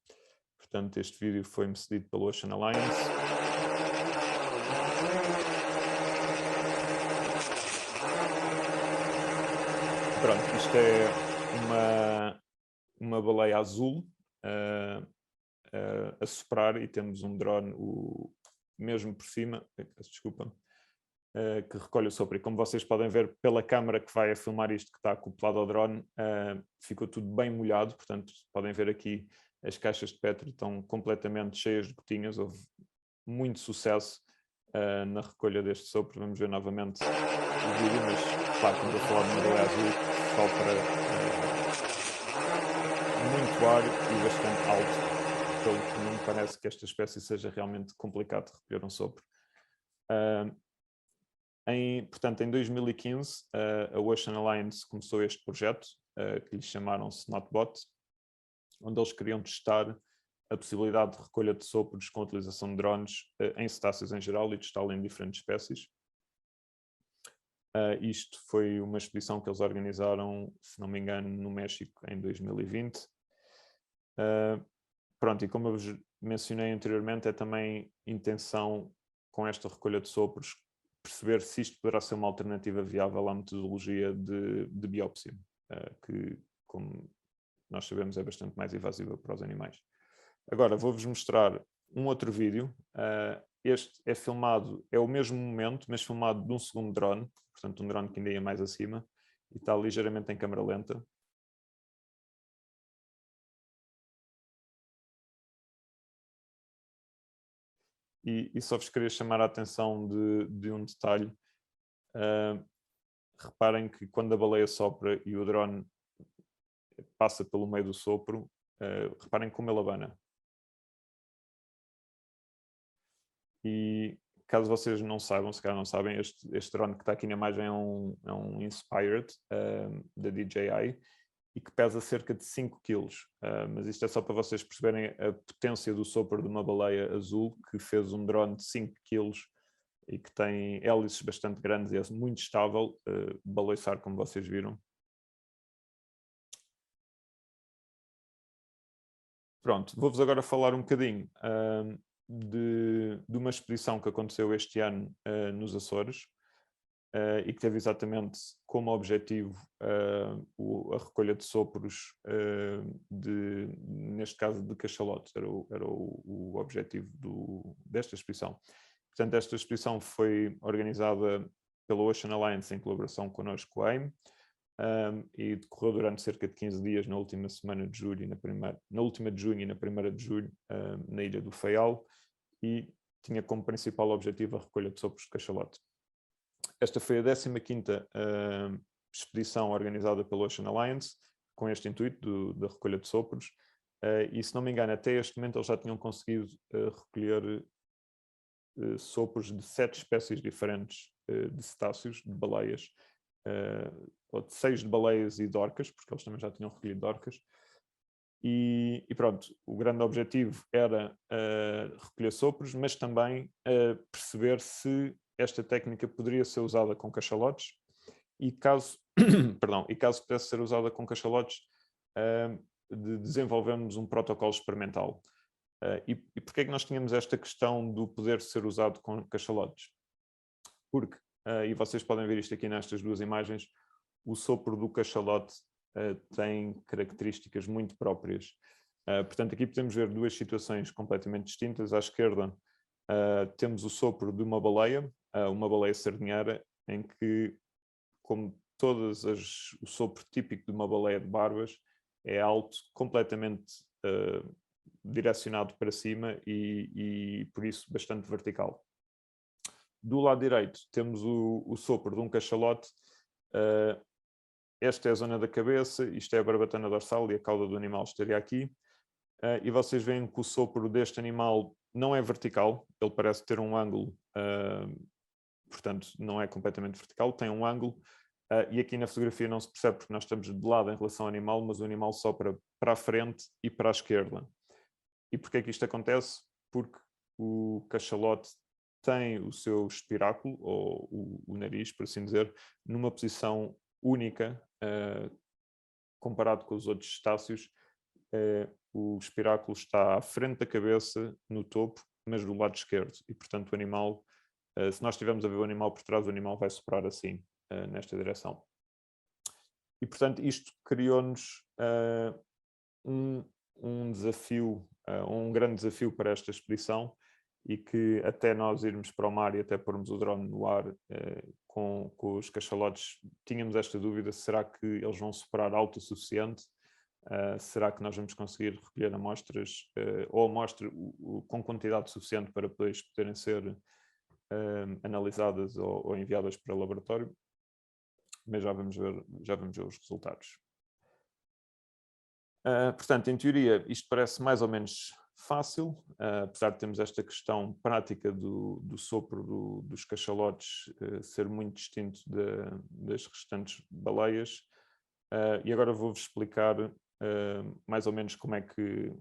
Portanto, este vídeo foi-me cedido pelo Ocean Alliance. Pronto, isto é uma baleia azul a soprar e temos um drone mesmo por cima, desculpa, que recolhe o sopro. E como vocês podem ver pela câmara que vai a filmar isto, que está acoplado ao drone, ficou tudo bem molhado, portanto podem ver aqui as caixas de Petri estão completamente cheias de gotinhas, houve muito sucesso na recolha deste sopro. Vamos ver novamente o vídeo, mas claro, estamos a falar de uma baleia azul que sopra muito ar e bastante alto, pelo que não me parece que esta espécie seja realmente complicado de recolher um sopro. Portanto, em 2015, a Ocean Alliance começou este projeto, que lhe chamaram SnotBot, onde eles queriam testar a possibilidade de recolha de sopros com a utilização de drones em cetáceos em geral e testá-lo em diferentes espécies. Isto foi uma expedição que eles organizaram, se não me engano, no México em 2020. Pronto, e como eu vos mencionei anteriormente, é também intenção com esta recolha de sopros perceber se isto poderá ser uma alternativa viável à metodologia de biópsia, que, como nós sabemos, é bastante mais invasiva para os animais. Agora, vou-vos mostrar um outro vídeo. Este é filmado, é o mesmo momento, mas filmado de um segundo drone, portanto um drone que ainda ia mais acima, e está ligeiramente em câmara lenta. E só vos queria chamar a atenção de um detalhe. Reparem que quando a baleia sopra e o drone passa pelo meio do sopro, reparem como ele abana. E caso vocês não saibam, se calhar não sabem, este drone que está aqui na imagem é um Inspired da DJI e que pesa cerca de 5 kg. Mas isto é só para vocês perceberem a potência do sopro de uma baleia azul que fez um drone de 5 kg e que tem hélices bastante grandes e é muito estável, balançar como vocês viram. Pronto, vou-vos agora falar um bocadinho de uma expedição que aconteceu este ano nos Açores e que teve exatamente como objetivo a recolha de sopros, neste caso de cachalotes, era o objetivo desta expedição. Portanto, esta expedição foi organizada pela Ocean Alliance em colaboração connosco, a AIM, e decorreu durante cerca de 15 dias na última semana de julho, na última de junho e na primeira de julho, na ilha do Faial, e tinha como principal objetivo a recolha de sopros de cachalote. Esta foi a 15ª expedição organizada pela Ocean Alliance, com este intuito da recolha de sopros, e se não me engano, até este momento eles já tinham conseguido recolher sopros de 7 espécies diferentes de cetáceos, de baleias, ou de 6 de baleias e de orcas, porque eles também já tinham recolhido de orcas. E pronto, o grande objetivo era recolher sopros, mas também perceber se esta técnica poderia ser usada com cachalotes e caso, e caso pudesse ser usada com cachalotes, de desenvolvermos um protocolo experimental. E porquê é que nós tínhamos esta questão do poder ser usado com cachalotes? Porque, e vocês podem ver isto aqui nestas duas imagens, o sopro do cachalote tem características muito próprias. Portanto, aqui podemos ver duas situações completamente distintas. À esquerda temos o sopro de uma baleia sardinheira, em que, como o sopro típico de uma baleia de barbas, é alto, completamente direcionado para cima e por isso bastante vertical. Do lado direito temos o sopro de um cachalote. Esta é a zona da cabeça, isto é a barbatana dorsal e a cauda do animal estaria aqui. E vocês veem que o sopro deste animal não é vertical, ele parece ter um ângulo, portanto não é completamente vertical, tem um ângulo. E aqui na fotografia não se percebe porque nós estamos de lado em relação ao animal, mas o animal sopra para a frente e para a esquerda. E porquê é que isto acontece? Porque o cachalote tem o seu espiráculo, ou o nariz, por assim dizer, numa posição única, comparado com os outros cetáceos. O espiráculo está à frente da cabeça, no topo, mas do lado esquerdo. E, portanto, o animal, se nós estivermos a ver o animal por trás, o animal vai soprar assim, nesta direção. E, portanto, isto criou-nos um desafio, um grande desafio para esta expedição, e que até nós irmos para o mar e até pormos o drone no ar com os cachalotes, tínhamos esta dúvida: será que eles vão soprar alto o suficiente? Será que nós vamos conseguir recolher amostras ou amostras com quantidade suficiente para depois poderem ser analisadas ou enviadas para o laboratório? Mas já vamos ver os resultados. Portanto, em teoria, isto parece mais ou menos fácil, apesar de termos esta questão prática do sopro dos cachalotes ser muito distinto das restantes baleias. E agora vou-vos explicar mais ou menos como é que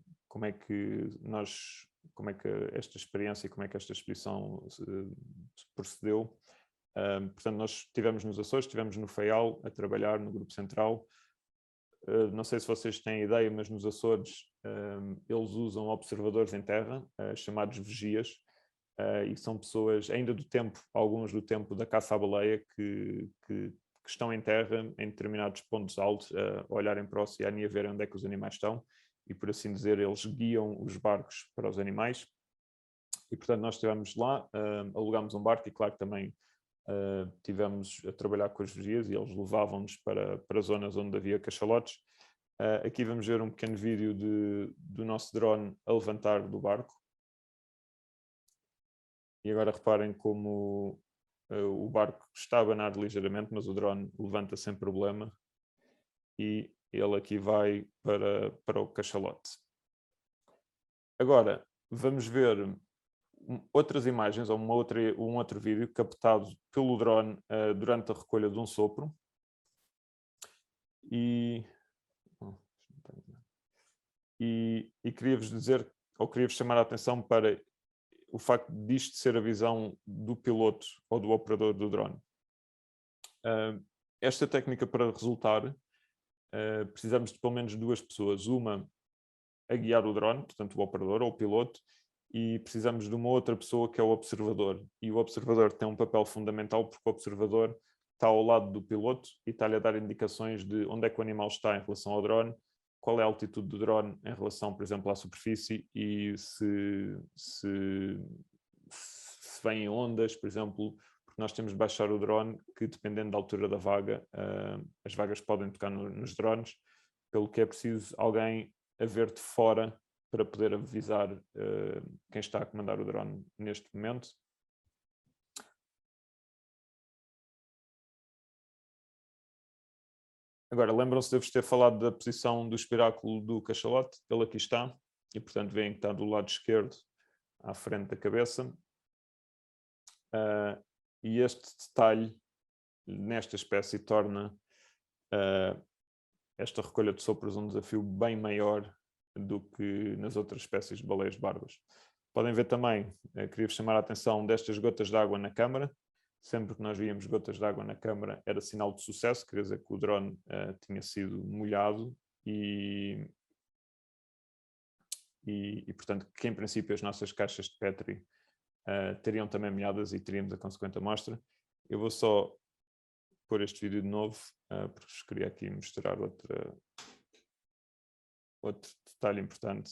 esta experiência e como é que esta expedição se procedeu. Portanto, nós estivemos nos Açores, estivemos no Faial a trabalhar no Grupo Central. Não sei se vocês têm ideia, mas nos Açores eles usam observadores em terra, chamados vigias, e são pessoas ainda alguns do tempo da caça à baleia, que estão em terra, em determinados pontos altos, a olharem para o oceano e a verem onde é que os animais estão, e por assim dizer, eles guiam os barcos para os animais. E portanto nós estivemos lá, alugámos um barco e claro que também tivemos a trabalhar com os vigias e eles levavam-nos para zonas onde havia cachalotes. Aqui vamos ver um pequeno vídeo do nosso drone a levantar do barco. E agora reparem como o barco está a abanar ligeiramente, mas o drone levanta sem problema. E ele aqui vai para o cachalote. Agora, vamos ver outras imagens, ou um outro vídeo captado pelo drone durante a recolha de um sopro. E queria-vos dizer, ou queria-vos chamar a atenção para o facto disto ser a visão do piloto ou do operador do drone. Esta técnica, para resultar, precisamos de pelo menos duas pessoas. Uma a guiar o drone, portanto o operador ou o piloto, e precisamos de uma outra pessoa que é o observador. E o observador tem um papel fundamental porque o observador está ao lado do piloto e está-lhe a dar indicações de onde é que o animal está em relação ao drone, qual é a altitude do drone em relação, por exemplo, à superfície e se vêm ondas, por exemplo, porque nós temos de baixar o drone, que dependendo da altura da vaga, as vagas podem tocar nos drones, pelo que é preciso alguém a ver de fora para poder avisar quem está a comandar o drone neste momento. Agora, lembram-se de eu vos ter falado da posição do espiráculo do cachalote? Ele aqui está, e portanto veem que está do lado esquerdo, à frente da cabeça. E este detalhe, nesta espécie, torna esta recolha de sopros um desafio bem maior do que nas outras espécies de baleias barbas. Podem ver também, queria-vos chamar a atenção destas gotas de água na câmara. Sempre que nós víamos gotas de água na câmara era sinal de sucesso, quer dizer que o drone tinha sido molhado e portanto, que em princípio as nossas caixas de Petri teriam também molhadas e teríamos a consequente amostra. Eu vou só pôr este vídeo de novo, porque vos queria aqui mostrar outro detalhe importante.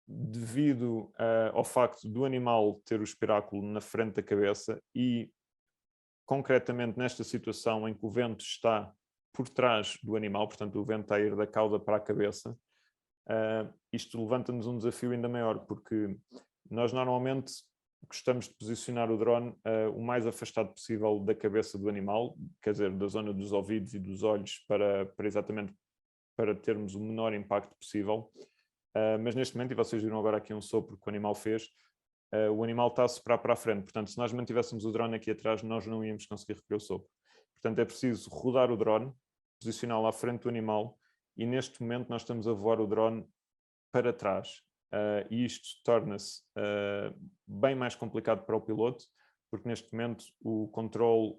Devido ao facto do animal ter o espiráculo na frente da cabeça e, concretamente, nesta situação em que o vento está por trás do animal, portanto o vento está a ir da cauda para a cabeça, isto levanta-nos um desafio ainda maior, porque nós normalmente gostamos de posicionar o drone o mais afastado possível da cabeça do animal, quer dizer, da zona dos ouvidos e dos olhos, exatamente para termos o menor impacto possível. Mas neste momento, e vocês viram agora aqui um sopro que o animal fez, o animal está a soprar para a frente. Portanto, se nós mantivéssemos o drone aqui atrás, nós não íamos conseguir recolher o sopro. Portanto, é preciso rodar o drone, posicioná-lo à frente do animal, e neste momento nós estamos a voar o drone para trás. E isto torna-se bem mais complicado para o piloto, porque neste momento o controle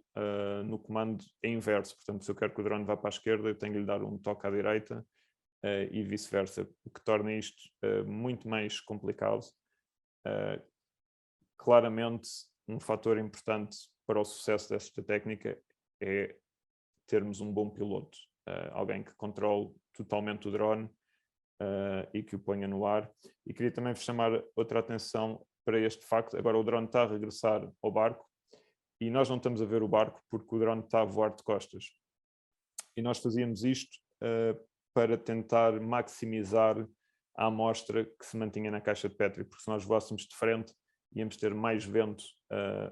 no comando é inverso. Portanto, se eu quero que o drone vá para a esquerda, eu tenho de lhe dar um toque à direita, e vice-versa, o que torna isto muito mais complicado. Claramente, um fator importante para o sucesso desta técnica é termos um bom piloto, alguém que controle totalmente o drone e que o ponha no ar. E queria também vos chamar outra atenção para este facto. Agora o drone está a regressar ao barco e nós não estamos a ver o barco porque o drone está a voar de costas. E nós fazíamos isto para tentar maximizar a amostra que se mantinha na caixa de Petri, porque se nós voássemos de frente, íamos ter mais vento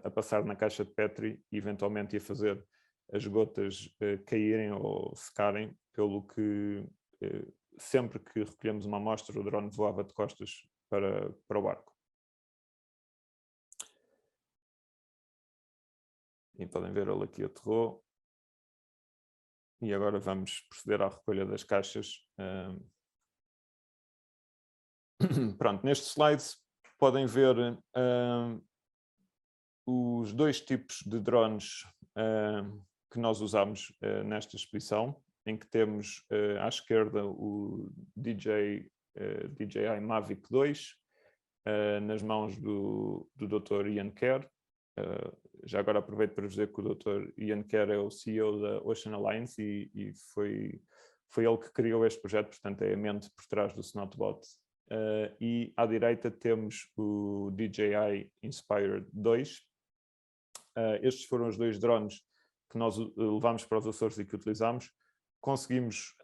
a passar na caixa de Petri e eventualmente ia fazer as gotas caírem ou secarem, pelo que sempre que recolhemos uma amostra, o drone voava de costas para o barco. E podem ver, ele aqui aterrou. E agora vamos proceder à recolha das caixas. Pronto, neste slide podem ver os dois tipos de drones que nós usamos nesta expedição, em que temos à esquerda o DJI Mavic 2, nas mãos do Dr. Ian Kerr. Já agora aproveito para dizer que o Dr. Ian Kerr é o CEO da Ocean Alliance e foi ele que criou este projeto, portanto é a mente por trás do Snotbot. E à direita temos o DJI Inspire 2. Estes foram os dois drones que nós levámos para os Açores e que utilizámos. Conseguimos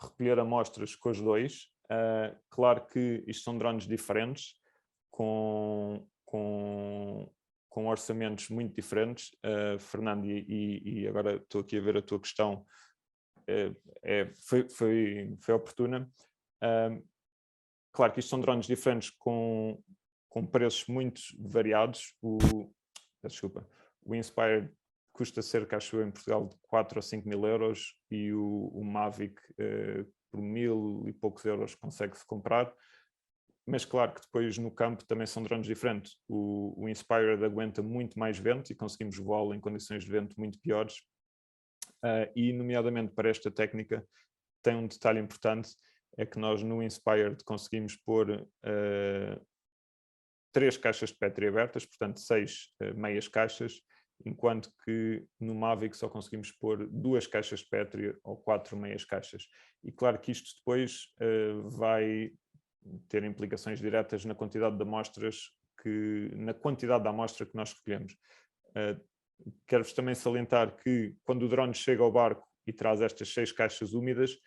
recolher amostras com os dois. Claro que isto são drones diferentes, com orçamentos muito diferentes. Fernando, e agora estou aqui a ver a tua questão, foi oportuna. Claro que isto são drones diferentes com preços muito variados. O Inspire custa cerca, acho eu, em Portugal, de 4 ou 5 mil euros, e o Mavic por 1000 e poucos euros consegue-se comprar. Mas claro que depois no campo também são drones diferentes. O Inspired aguenta muito mais vento e conseguimos voá-lo em condições de vento muito piores. E nomeadamente para esta técnica tem um detalhe importante, é que nós no Inspired conseguimos pôr 3 caixas de Petri abertas, portanto 6 meias caixas, enquanto que no Mavic só conseguimos pôr 2 caixas de Petri ou 4 meias caixas. E claro que isto depois vai ter implicações diretas na quantidade de amostras na quantidade da amostra que nós recolhemos. Quero-vos também salientar que quando o drone chega ao barco e traz estas 6 caixas úmidas,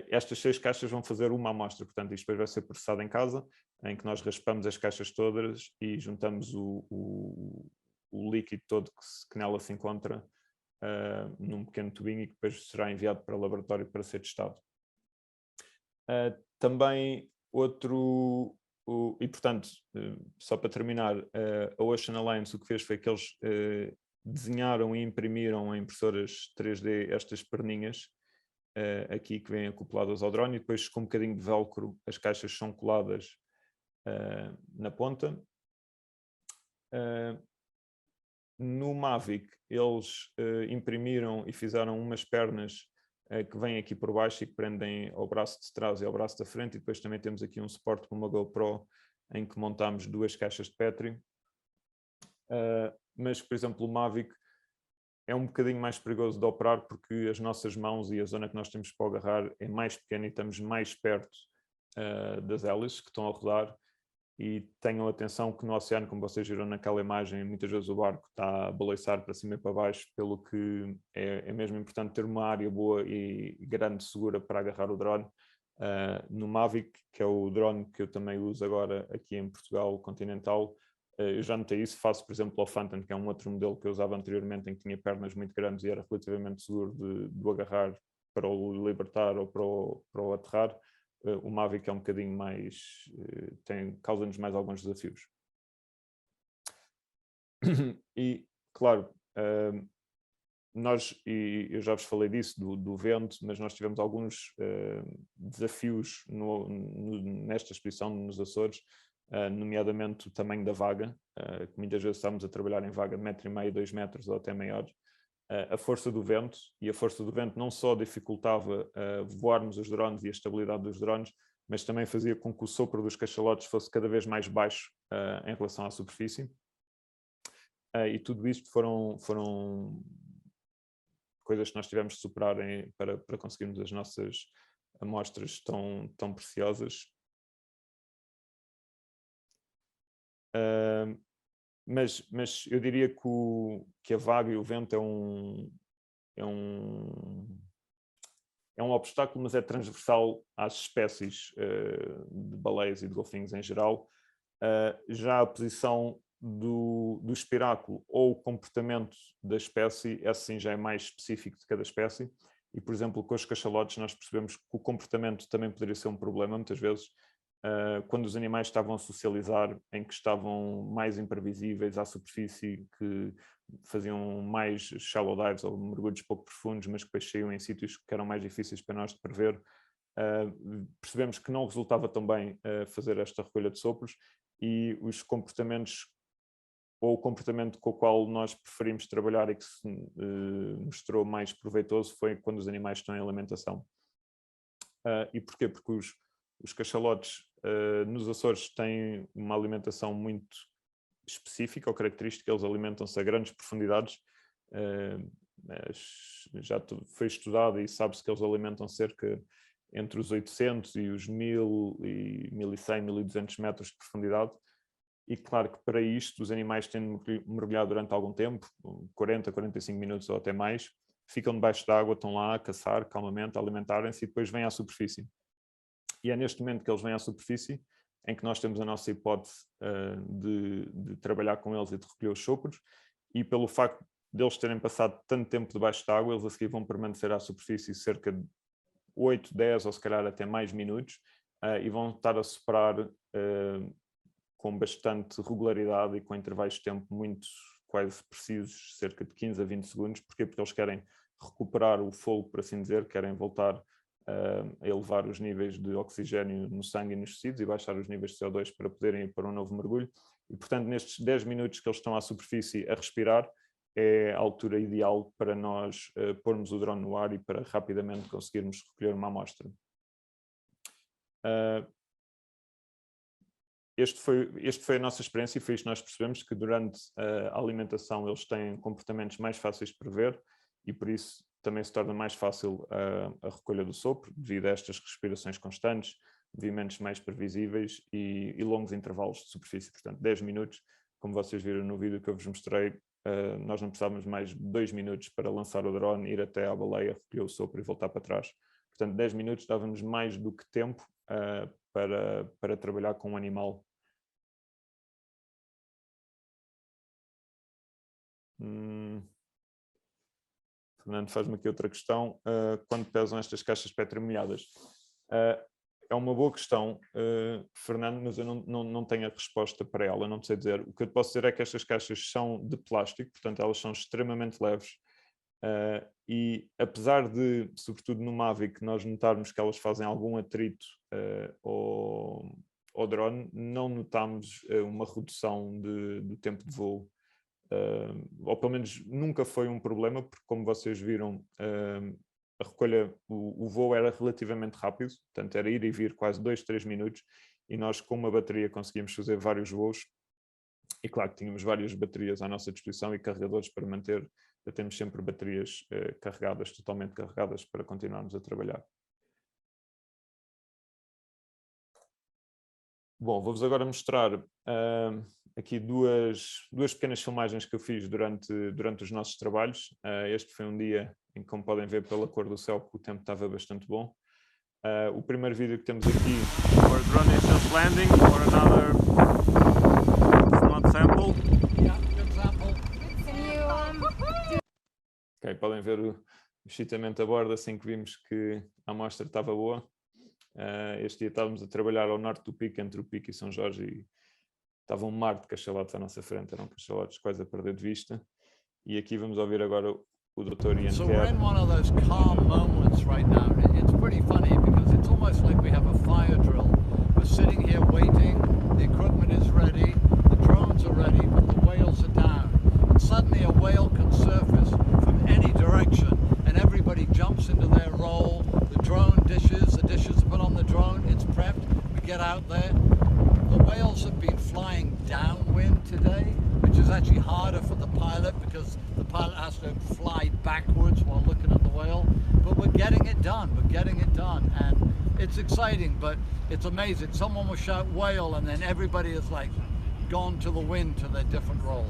estas 6 caixas vão fazer uma amostra, portanto isto depois vai ser processado em casa, em que nós raspamos as caixas todas e juntamos o líquido todo que nela se encontra num pequeno tubinho e que depois será enviado para o laboratório para ser testado. Também e portanto, só para terminar, a Ocean Alliance o que fez foi que eles desenharam e imprimiram em impressoras 3D estas perninhas aqui que vêm acopladas ao drone, e depois com um bocadinho de velcro as caixas são coladas na ponta. No Mavic eles imprimiram e fizeram umas pernas que vêm aqui por baixo e que prendem ao braço de trás e ao braço da frente, e depois também temos aqui um suporte com uma GoPro em que montamos 2 caixas de Petri. Mas, por exemplo, o Mavic é um bocadinho mais perigoso de operar porque as nossas mãos e a zona que nós temos para agarrar é mais pequena e estamos mais perto das hélices que estão a rodar. E tenham atenção que no oceano, como vocês viram naquela imagem, muitas vezes o barco está a balançar para cima e para baixo, pelo que é mesmo importante ter uma área boa e grande, segura para agarrar o drone. No Mavic, que é o drone que eu também uso agora aqui em Portugal continental, eu já notei isso. Faço, por exemplo, ao Phantom, que é um outro modelo que eu usava anteriormente, em que tinha pernas muito grandes e era relativamente seguro de o agarrar para o libertar ou para o aterrar. O Mavic é um bocadinho mais, causa-nos mais alguns desafios. E, claro, eu já vos falei disso, do vento, mas nós tivemos alguns desafios nesta expedição nos Açores, nomeadamente o tamanho da vaga, que muitas vezes estamos a trabalhar em vaga de 1,5 m, 2 metros ou até maiores. A força do vento, e a força do vento não só dificultava voarmos os drones e a estabilidade dos drones, mas também fazia com que o sopro dos cachalotes fosse cada vez mais baixo em relação à superfície. E tudo isto foram coisas que nós tivemos de superar para conseguirmos as nossas amostras tão preciosas. Mas eu diria que a vaga e o vento é um obstáculo, mas é transversal às espécies de baleias e de golfinhos em geral. Já a posição do espiráculo ou o comportamento da espécie, esse sim já é mais específico de cada espécie, e, por exemplo, com os cachalotes nós percebemos que o comportamento também poderia ser um problema, muitas vezes, quando os animais estavam a socializar, em que estavam mais imprevisíveis à superfície, que faziam mais shallow dives ou mergulhos pouco profundos, mas que depois saíam em sítios que eram mais difíceis para nós de prever. Percebemos que não resultava tão bem fazer esta recolha de sopros, e os comportamentos, ou o comportamento com o qual nós preferimos trabalhar e que se mostrou mais proveitoso, foi quando os animais estão em alimentação. E porquê? Porque os cachalotes nos Açores têm uma alimentação muito específica ou característica, eles alimentam-se a grandes profundidades, já foi estudado e sabe-se que eles alimentam cerca entre os 800 e os 1000 e 1100, 1200 metros de profundidade, e claro que para isto os animais têm de mergulhar durante algum tempo, 40, 45 minutos ou até mais, ficam debaixo d'água, estão lá a caçar calmamente, a alimentarem-se, e depois vêm à superfície. E é neste momento que eles vêm à superfície em que nós temos a nossa hipótese de trabalhar com eles e de recolher os sopros, e pelo facto de eles terem passado tanto tempo debaixo d'água, eles a seguir vão permanecer à superfície cerca de 8, 10 ou se calhar até mais minutos, e vão estar a soprar com bastante regularidade e com intervalos de tempo muito quase precisos, cerca de 15 a 20 segundos. Porquê? Porque eles querem recuperar o fôlego, por assim dizer, querem voltar a elevar os níveis de oxigênio no sangue e nos tecidos e baixar os níveis de CO2 para poderem ir para um novo mergulho. E, portanto, nestes 10 minutos que eles estão à superfície a respirar, é a altura ideal para nós pormos o drone no ar e para rapidamente conseguirmos recolher uma amostra. Este foi a nossa experiência, e foi isto que nós percebemos, que durante a alimentação eles têm comportamentos mais fáceis de prever, e por isso também se torna mais fácil a recolha do sopro, devido a estas respirações constantes, movimentos mais previsíveis e longos intervalos de superfície. Portanto, 10 minutos, como vocês viram no vídeo que eu vos mostrei, nós não precisávamos mais de 2 minutos para lançar o drone, ir até à baleia, recolher o sopro e voltar para trás. Portanto, 10 minutos dava-nos mais do que tempo para trabalhar com um animal. Fernando faz-me aqui outra questão. Quando pesam estas caixas petromilhadas? É uma boa questão, Fernando, mas eu não tenho a resposta para ela, não sei dizer. O que eu posso dizer é que estas caixas são de plástico, portanto elas são extremamente leves, e apesar de, sobretudo no Mavic, nós notarmos que elas fazem algum atrito ao drone, não notamos uma redução do tempo de voo. Ou pelo menos nunca foi um problema, porque como vocês viram, a recolha, o voo era relativamente rápido, portanto era ir e vir quase 2, 3 minutos, e nós com uma bateria conseguimos fazer vários voos, e claro que tínhamos várias baterias à nossa disposição e carregadores para manter, temos sempre baterias carregadas, totalmente carregadas, para continuarmos a trabalhar. Bom, vou-vos agora mostrar aqui duas pequenas filmagens que eu fiz durante os nossos trabalhos. Este foi um dia em que, como podem ver pela cor do céu, o tempo estava bastante bom. O primeiro vídeo que temos aqui... Our drone is just landing for another not sample. Yeah, good sample. Ok, podem ver o excitamento a bordo assim que vimos que a amostra estava boa. Este dia estávamos a trabalhar ao norte do Pico, entre o Pico e São Jorge, e estava um mar de cachalotes à nossa frente, eram cachalotes quase a perder de vista. E aqui vamos ouvir agora o Dr. Ian So Kerr. we're in one of those calm moments right now. It's pretty funny because it's almost like we have a fire drill. We're sitting here waiting, the equipment is ready, the drones are ready, but the whales are down. And suddenly a whale can surface from any direction and everybody jumps into their role. The drone dishes, the dishes are put on the drone, it's prepped, we get out there. The whales have been flying downwind today, which is actually harder for the pilot because the pilot has to fly backwards while looking at the whale. But we're getting it done, and it's exciting, but it's amazing. Someone will shout whale and then everybody is like gone to the wind to their different role.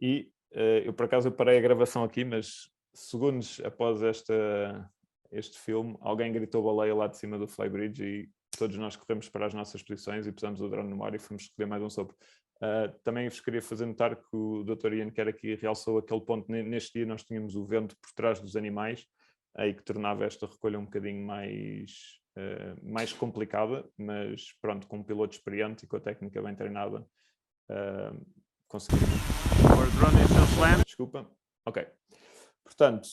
E eu por acaso parei a gravação aqui, mas segundos após este filme, alguém gritou baleia lá de cima do flybridge e todos nós corremos para as nossas posições e pusemos o drone no mar e fomos recolher mais um sopro. Também vos queria fazer notar que o Dr. Ian Kerr aqui realçou aquele ponto. Neste dia nós tínhamos o vento por trás dos animais, aí que tornava esta recolha um bocadinho mais complicada, mas pronto, com um piloto experiente e com a técnica bem treinada, conseguimos. Our drone is just landed. Desculpa. Ok. Portanto,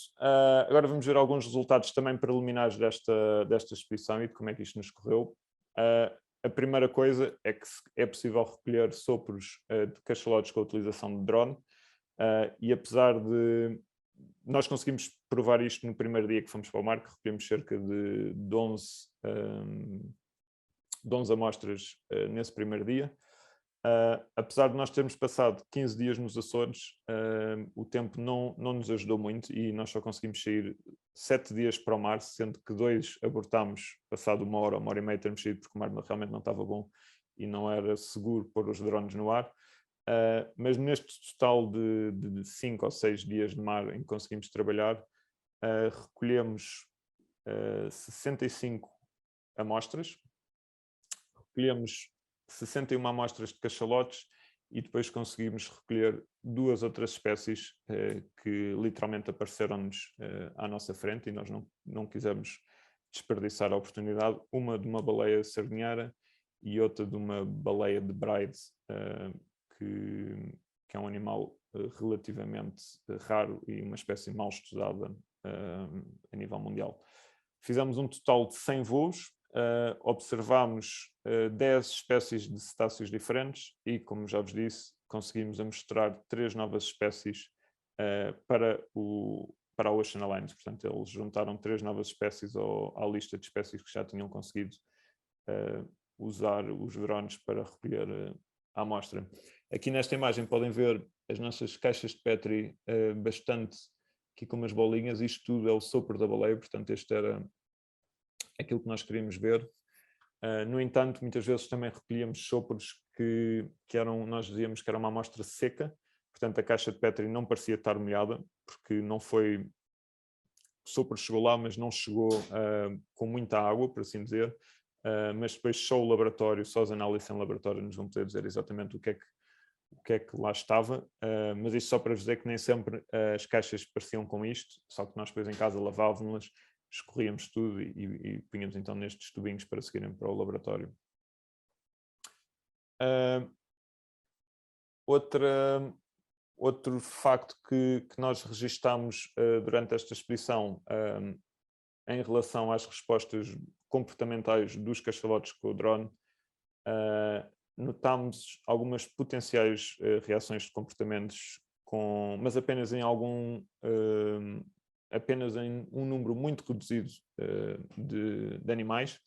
agora vamos ver alguns resultados também preliminares desta expedição e de como é que isto nos correu. A primeira coisa é que é possível recolher sopros de cachalotes com a utilização de drone, e apesar de... Nós conseguimos provar isto no primeiro dia que fomos para o mar, que recolhemos cerca de 11 amostras nesse primeiro dia. Apesar de nós termos passado 15 dias nos Açores, o tempo não nos ajudou muito e nós só conseguimos sair 7 dias para o mar, sendo que 2 abortámos passado 1 hora, 1 hora e meia termos saído, porque o mar realmente não estava bom e não era seguro pôr os drones no ar. Mas neste total de 5 ou 6 dias de mar em que conseguimos trabalhar, recolhemos 65 amostras, recolhemos 61 amostras de cachalotes e depois conseguimos recolher 2 outras espécies que literalmente apareceram-nos à nossa frente e nós não quisemos desperdiçar a oportunidade. Uma de uma baleia sardinheira e outra de uma baleia de Bride, que é um animal relativamente raro e uma espécie mal estudada a nível mundial. Fizemos um total de 100 voos, observámos 10 espécies de cetáceos diferentes e, como já vos disse, conseguimos mostrar 3 novas espécies para o Ocean Alliance. Portanto, eles juntaram 3 novas espécies à lista de espécies que já tinham conseguido usar os drones para recolher a amostra. Aqui nesta imagem podem ver as nossas caixas de Petri bastante aqui com umas bolinhas. Isto tudo é o sopro da baleia, portanto este era aquilo que nós queríamos ver. No entanto, muitas vezes também recolhíamos sopros que nós dizíamos que era uma amostra seca, portanto a caixa de Petri não parecia estar molhada, porque não foi... O sopro chegou lá, mas não chegou com muita água, por assim dizer, mas depois só o laboratório, só as análises em laboratório nos vão poder dizer exatamente o que é que lá estava, mas isto só para dizer que nem sempre as caixas pareciam com isto, só que nós depois em casa lavávamos-las, escorríamos tudo e punhamos então nestes tubinhos para seguirem para o laboratório. Outro facto que nós registámos durante esta expedição em relação às respostas comportamentais dos cachalotes com o drone, notámos algumas potenciais reações de comportamentos, mas apenas em um número muito reduzido de animais,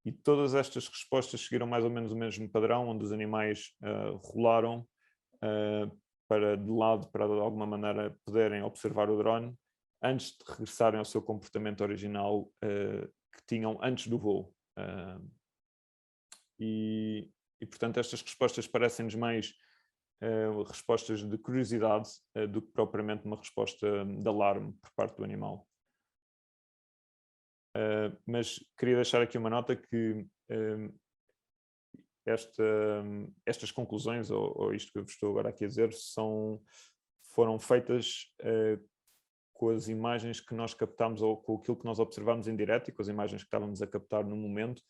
e todas estas respostas seguiram mais ou menos o mesmo padrão, onde os animais rolaram de lado para de alguma maneira poderem observar o drone antes de regressarem ao seu comportamento original que tinham antes do voo. E portanto estas respostas parecem-nos mais respostas de curiosidade do que propriamente uma resposta de alarme por parte do animal. Mas queria deixar aqui uma nota que estas conclusões, ou isto que eu estou agora aqui a dizer, foram feitas com as imagens que nós captámos ou com aquilo que nós observámos em direto e com as imagens que estávamos a captar no momento.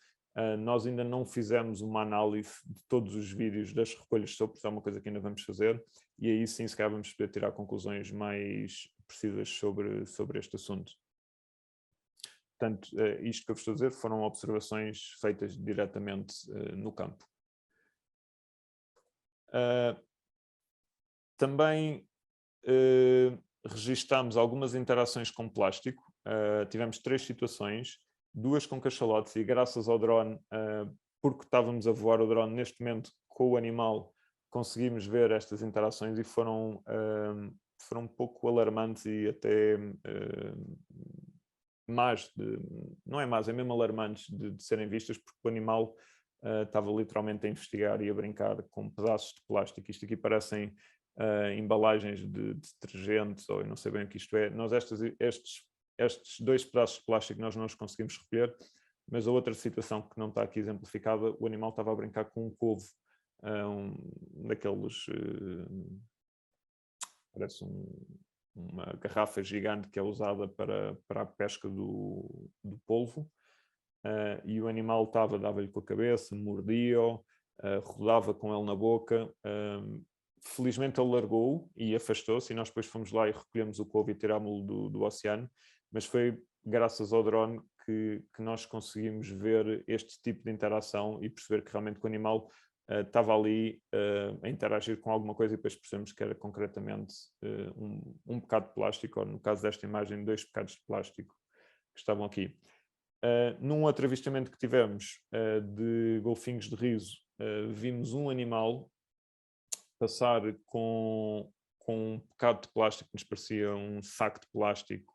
Nós ainda não fizemos uma análise de todos os vídeos das recolhas de sopros, é uma coisa que ainda vamos fazer, e aí sim se calhar vamos poder tirar conclusões mais precisas sobre este assunto. Portanto, isto que eu vos estou a dizer foram observações feitas diretamente no campo. Também registámos algumas interações com plástico. Tivemos 3 situações, 2 com cachalotes, e graças ao drone, porque estávamos a voar o drone neste momento com o animal, conseguimos ver estas interações e foram um pouco alarmantes e até não é más, é mesmo alarmantes de serem vistas, porque o animal estava literalmente a investigar e a brincar com pedaços de plástico. Isto aqui parecem embalagens de detergentes, ou eu não sei bem o que isto é. Nós estes 2 pedaços de plástico nós não os conseguimos recolher, mas a outra situação que não está aqui exemplificada, o animal estava a brincar com um couve daqueles, parece uma garrafa gigante que é usada para a pesca do polvo, e o animal dava-lhe com a cabeça, mordia-o, rodava com ele na boca. Felizmente ele largou e afastou-se, e nós depois fomos lá e recolhemos o polvo e tirámos-lo do oceano, mas foi graças ao drone que nós conseguimos ver este tipo de interação e perceber que realmente o animal estava ali a interagir com alguma coisa, e depois percebemos que era concretamente um bocado de plástico, ou no caso desta imagem, 2 bocados de plástico que estavam aqui. Num outro avistamento que tivemos de golfinhos de riso, vimos um animal passar com um bocado de plástico que nos parecia um saco de plástico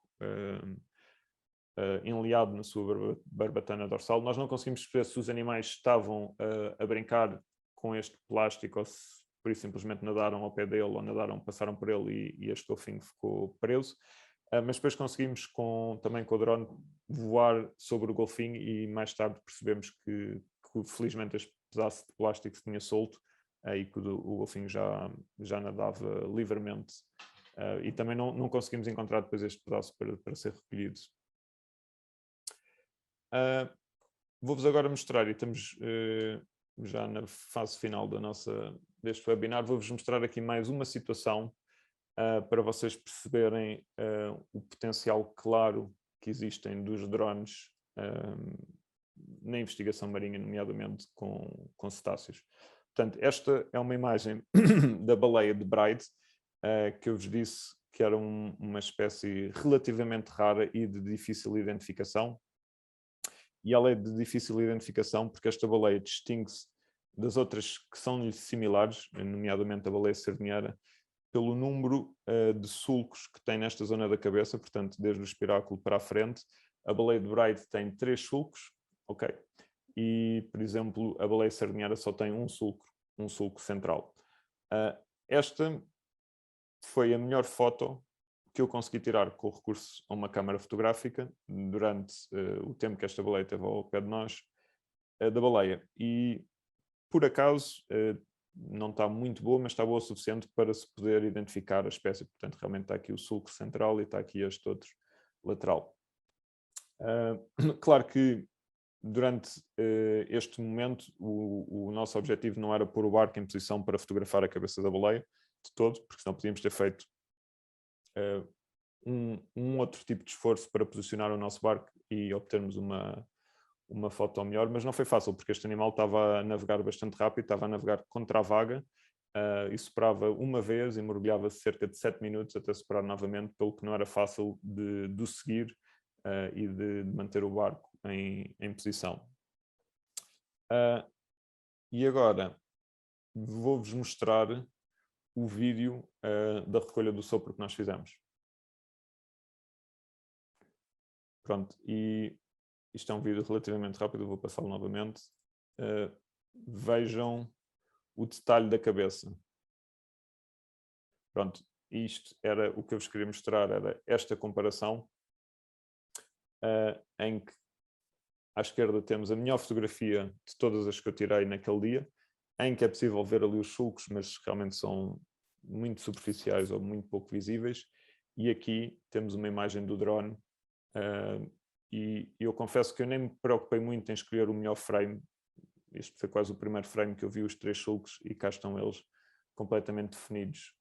enleado na sua barbatana dorsal. Nós não conseguimos perceber se os animais estavam a brincar com este plástico ou se por isso simplesmente nadaram ao pé dele, ou passaram por ele e este golfinho ficou preso. Mas depois conseguimos também com o drone voar sobre o golfinho, e mais tarde percebemos que felizmente este pedaço de plástico se tinha solto, e que o golfinho já nadava livremente. E também não conseguimos encontrar depois este pedaço para ser recolhido. Vou-vos agora mostrar, e estamos já na fase final deste webinar, vou-vos mostrar aqui mais uma situação para vocês perceberem o potencial claro que existem dos drones na investigação marinha, nomeadamente com cetáceos. Portanto, esta é uma imagem da baleia de Bride, que eu vos disse que era uma espécie relativamente rara e de difícil identificação. E ela é de difícil identificação porque esta baleia distingue-se das outras que são-lhe similares, nomeadamente a baleia sardinheira, pelo número de sulcos que tem nesta zona da cabeça, portanto, desde o espiráculo para a frente. A baleia de Bride tem 3 sulcos, ok? E, por exemplo, a baleia sardinheira só tem um sulco central. Esta foi a melhor foto que eu consegui tirar com o recurso a uma câmara fotográfica durante o tempo que esta baleia esteve ao pé de nós, da baleia. E, por acaso, não está muito boa, mas está boa o suficiente para se poder identificar a espécie. Portanto, realmente está aqui o sulco central e está aqui este outro lateral. Claro que durante este momento o nosso objetivo não era pôr o barco em posição para fotografar a cabeça da baleia de todo, porque senão podíamos ter feito um outro tipo de esforço para posicionar o nosso barco e obtermos uma foto melhor, mas não foi fácil, porque este animal estava a navegar bastante rápido, estava a navegar contra a vaga, e soprava uma vez e mergulhava cerca de 7 minutos até soprar novamente, pelo que não era fácil de o seguir e de manter o barco em posição. E agora vou-vos mostrar o vídeo da recolha do sopro que nós fizemos. Pronto, e isto é um vídeo relativamente rápido, eu vou passá-lo novamente. Vejam o detalhe da cabeça. Pronto, isto era o que eu vos queria mostrar, era esta comparação, em que à esquerda temos a melhor fotografia de todas as que eu tirei naquele dia, em que é possível ver ali os sulcos, mas realmente são muito superficiais ou muito pouco visíveis. E aqui temos uma imagem do drone, e eu confesso que eu nem me preocupei muito em escolher o melhor frame. Este foi quase o primeiro frame que eu vi, os 3 sulcos, e cá estão eles completamente definidos.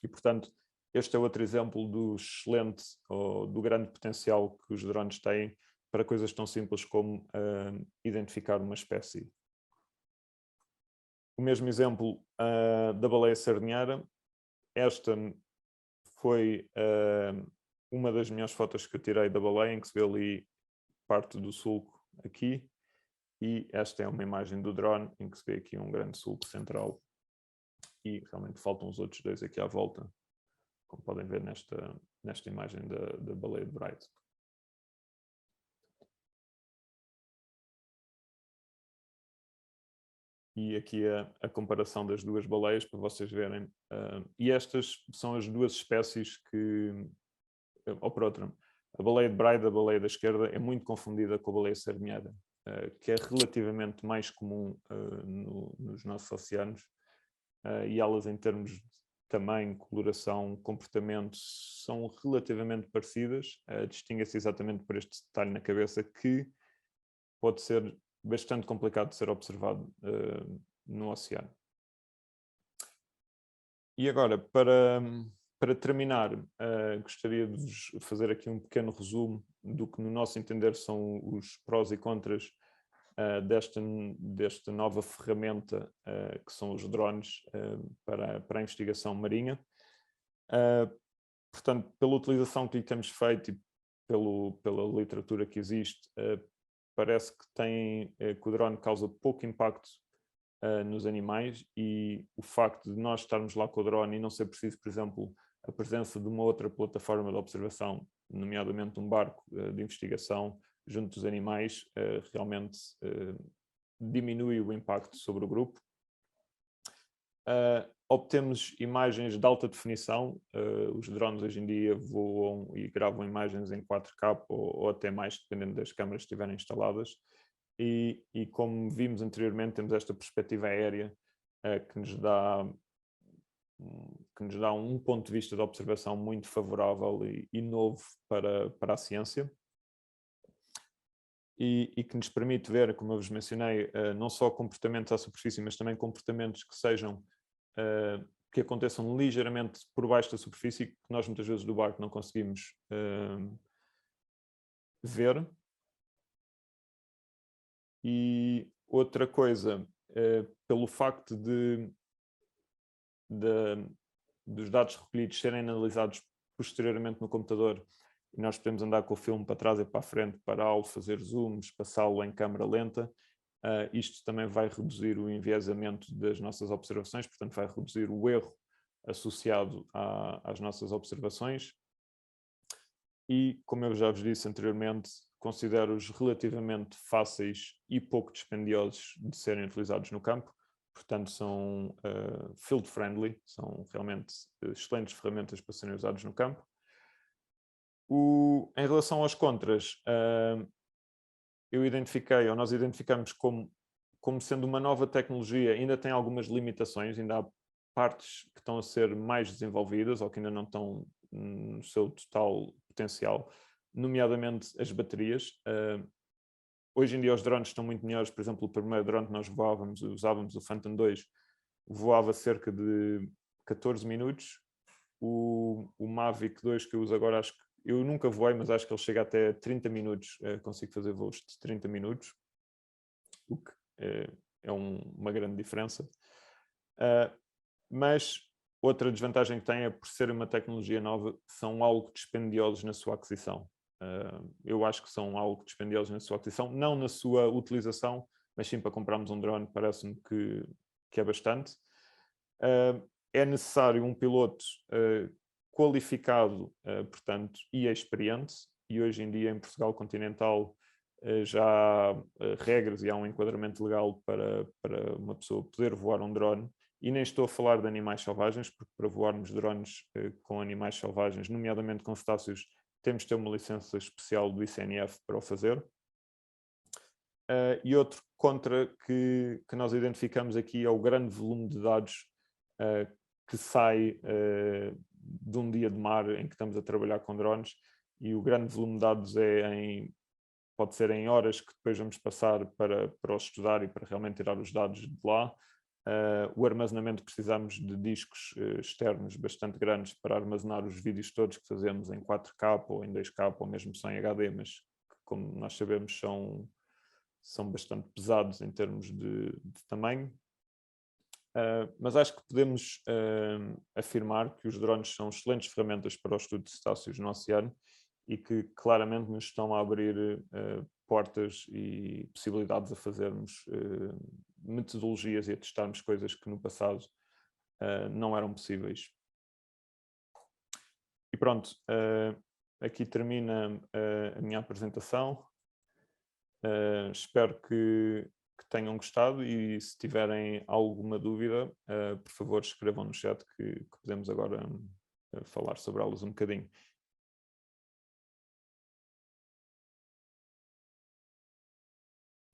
E, portanto, este é outro exemplo do excelente ou do grande potencial que os drones têm para coisas tão simples como identificar uma espécie. O mesmo exemplo da baleia sardinheira. Esta foi uma das melhores fotos que eu tirei da baleia, em que se vê ali parte do sulco aqui. E esta é uma imagem do drone, em que se vê aqui um grande sulco central. E realmente faltam os outros 2 aqui à volta, como podem ver nesta imagem da baleia de Bride. E aqui a comparação das 2 baleias, para vocês verem. E estas são as 2 espécies que... Ou por outra, a baleia de Bride, a baleia da esquerda, é muito confundida com a baleia sardinheira. que é relativamente mais comum nos nossos oceanos, e elas, em termos de tamanho, coloração, comportamento, são relativamente parecidas. Distingue-se exatamente por este detalhe na cabeça, que pode ser bastante complicado de ser observado no oceano. E agora, para terminar, gostaria de vos fazer aqui um pequeno resumo do que, no nosso entender, são os prós e contras desta nova ferramenta que são os drones para a investigação marinha. Portanto, pela utilização que lhe temos feito e pela literatura que existe, parece que o drone causa pouco impacto nos animais, e o facto de nós estarmos lá com o drone e não ser preciso, por exemplo, a presença de uma outra plataforma de observação, nomeadamente um barco de investigação junto dos animais, realmente diminui o impacto sobre o grupo. Obtemos imagens de alta definição. Os drones hoje em dia voam e gravam imagens em 4K ou até mais, dependendo das câmaras que estiverem instaladas. E como vimos anteriormente, temos esta perspectiva aérea que nos dá um ponto de vista de observação muito favorável e novo para a ciência. E que nos permite ver, como eu vos mencionei, não só comportamentos à superfície, mas também comportamentos que aconteçam ligeiramente por baixo da superfície, que nós muitas vezes do barco não conseguimos ver. E outra coisa, pelo facto dos dados recolhidos serem analisados posteriormente no computador, e nós podemos andar com o filme para trás e para a frente, pará-lo, fazer zooms, passá-lo em câmara lenta, isto também vai reduzir o enviesamento das nossas observações, portanto vai reduzir o erro associado às nossas observações. E, como eu já vos disse anteriormente, considero-os relativamente fáceis e pouco dispendiosos de serem utilizados no campo. Portanto, são field-friendly, são realmente excelentes ferramentas para serem usados no campo. Em relação aos contras, nós identificamos como sendo uma nova tecnologia, ainda tem algumas limitações, ainda há partes que estão a ser mais desenvolvidas ou que ainda não estão no seu total potencial, nomeadamente as baterias. Hoje em dia os drones estão muito melhores. Por exemplo, o primeiro drone que nós usávamos o Phantom 2, voava cerca de 14 minutos. O Mavic 2 que eu uso agora, acho que eu nunca voei, mas acho que ele chega até 30 minutos, consigo fazer voos de 30 minutos, o que é uma grande diferença. Mas outra desvantagem que tem é, por ser uma tecnologia nova, são algo dispendiosos na sua aquisição. Eu acho que são algo dispendiosos na sua aquisição, não na sua utilização, mas sim para comprarmos um drone, parece-me que é bastante. É necessário um piloto qualificado, portanto, e experiente, e hoje em dia em Portugal continental já há regras e há um enquadramento legal para uma pessoa poder voar um drone, e nem estou a falar de animais selvagens, porque para voarmos drones com animais selvagens, nomeadamente com cetáceos, temos de ter uma licença especial do ICNF para o fazer. E outro contra que nós identificamos aqui é o grande volume de dados que sai de um dia de mar em que estamos a trabalhar com drones, e o grande volume de dados pode ser em horas que depois vamos passar para os estudar e para realmente tirar os dados de lá. O armazenamento, precisamos de discos externos bastante grandes para armazenar os vídeos todos que fazemos em 4K ou em 2K ou mesmo só em HD, mas que, como nós sabemos, são bastante pesados em termos de tamanho. Mas acho que podemos afirmar que os drones são excelentes ferramentas para o estudo de cetáceos no oceano e que claramente nos estão a abrir portas e possibilidades a fazermos metodologias e a testarmos coisas que no passado não eram possíveis. E pronto, aqui termina a minha apresentação. Espero que tenham gostado, e se tiverem alguma dúvida, por favor escrevam no chat que podemos agora falar sobre elas um bocadinho.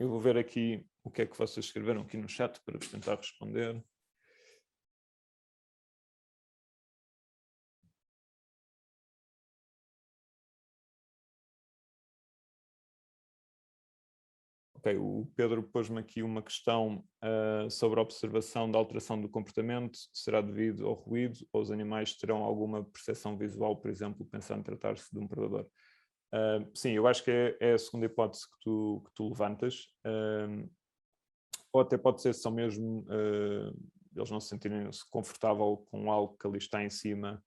Eu vou ver aqui o que é que vocês escreveram aqui no chat para vos tentar responder. Ok, o Pedro pôs-me aqui uma questão sobre a observação da alteração do comportamento. Será devido ao ruído ou os animais terão alguma percepção visual, por exemplo, pensando tratar-se de um predador? Sim, eu acho que é a segunda hipótese que tu levantas. Ou até pode ser só mesmo eles não se sentirem-se confortável com algo que ali está em cima.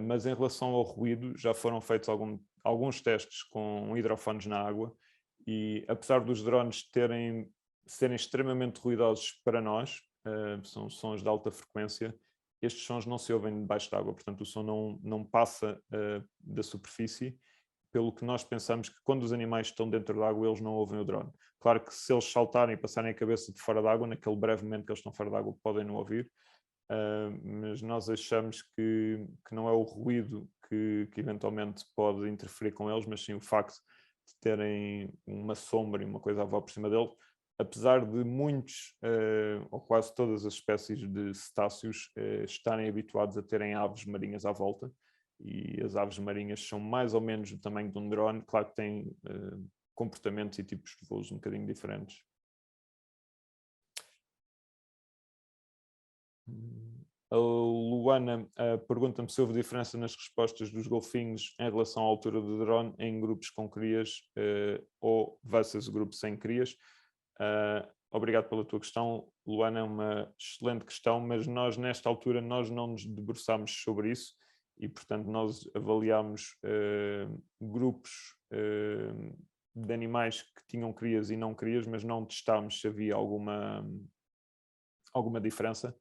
Mas em relação ao ruído, já foram feitos alguns testes com hidrofones na água e apesar dos drones serem extremamente ruidosos para nós, são sons de alta frequência, estes sons não se ouvem debaixo d'água, portanto o som não passa da superfície, pelo que nós pensamos que quando os animais estão dentro d'água eles não ouvem o drone. Claro que se eles saltarem e passarem a cabeça de fora d'água, naquele breve momento que eles estão fora d'água podem não ouvir, mas nós achamos que não é o ruído que eventualmente pode interferir com eles, mas sim o facto de terem uma sombra e uma coisa a voar por cima deles, apesar de muitos, ou quase todas as espécies de cetáceos estarem habituados a terem aves marinhas à volta, e as aves marinhas são mais ou menos do tamanho de um drone, claro que têm comportamentos e tipos de voos um bocadinho diferentes. A Luana pergunta-me se houve diferença nas respostas dos golfinhos em relação à altura do drone em grupos com crias ou versus grupos sem crias. Obrigado pela tua questão, Luana, é uma excelente questão, mas nós nesta altura nós não nos debruçámos sobre isso e portanto nós avaliámos grupos de animais que tinham crias e não crias, mas não testámos se havia alguma diferença.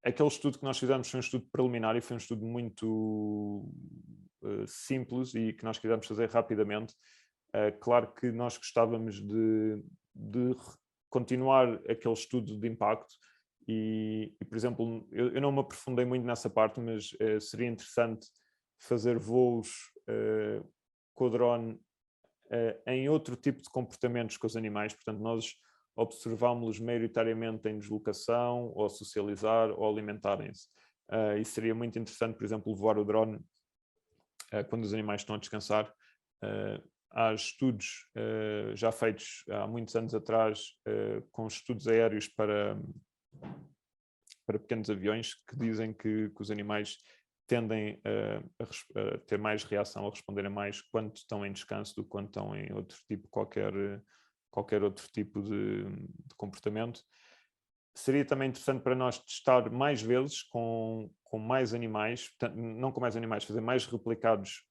Aquele estudo que nós fizemos foi um estudo preliminar e foi um estudo muito simples e que nós quisemos fazer rapidamente. Claro que nós gostávamos de continuar aquele estudo de impacto e por exemplo, eu não me aprofundei muito nessa parte, mas seria interessante fazer voos com o drone em outro tipo de comportamentos com os animais. Portanto, nós observámos-los maioritariamente em deslocação, ou socializar, ou alimentarem-se. E seria muito interessante, por exemplo, voar o drone quando os animais estão a descansar. Há estudos já feitos há muitos anos atrás com estudos aéreos para pequenos aviões que dizem que os animais tendem a ter mais reação, a responderem mais quando estão em descanso do que quando estão em outro tipo, qualquer outro tipo de comportamento. Seria também interessante para nós testar mais vezes com mais animais, não com mais animais, fazer mais replicados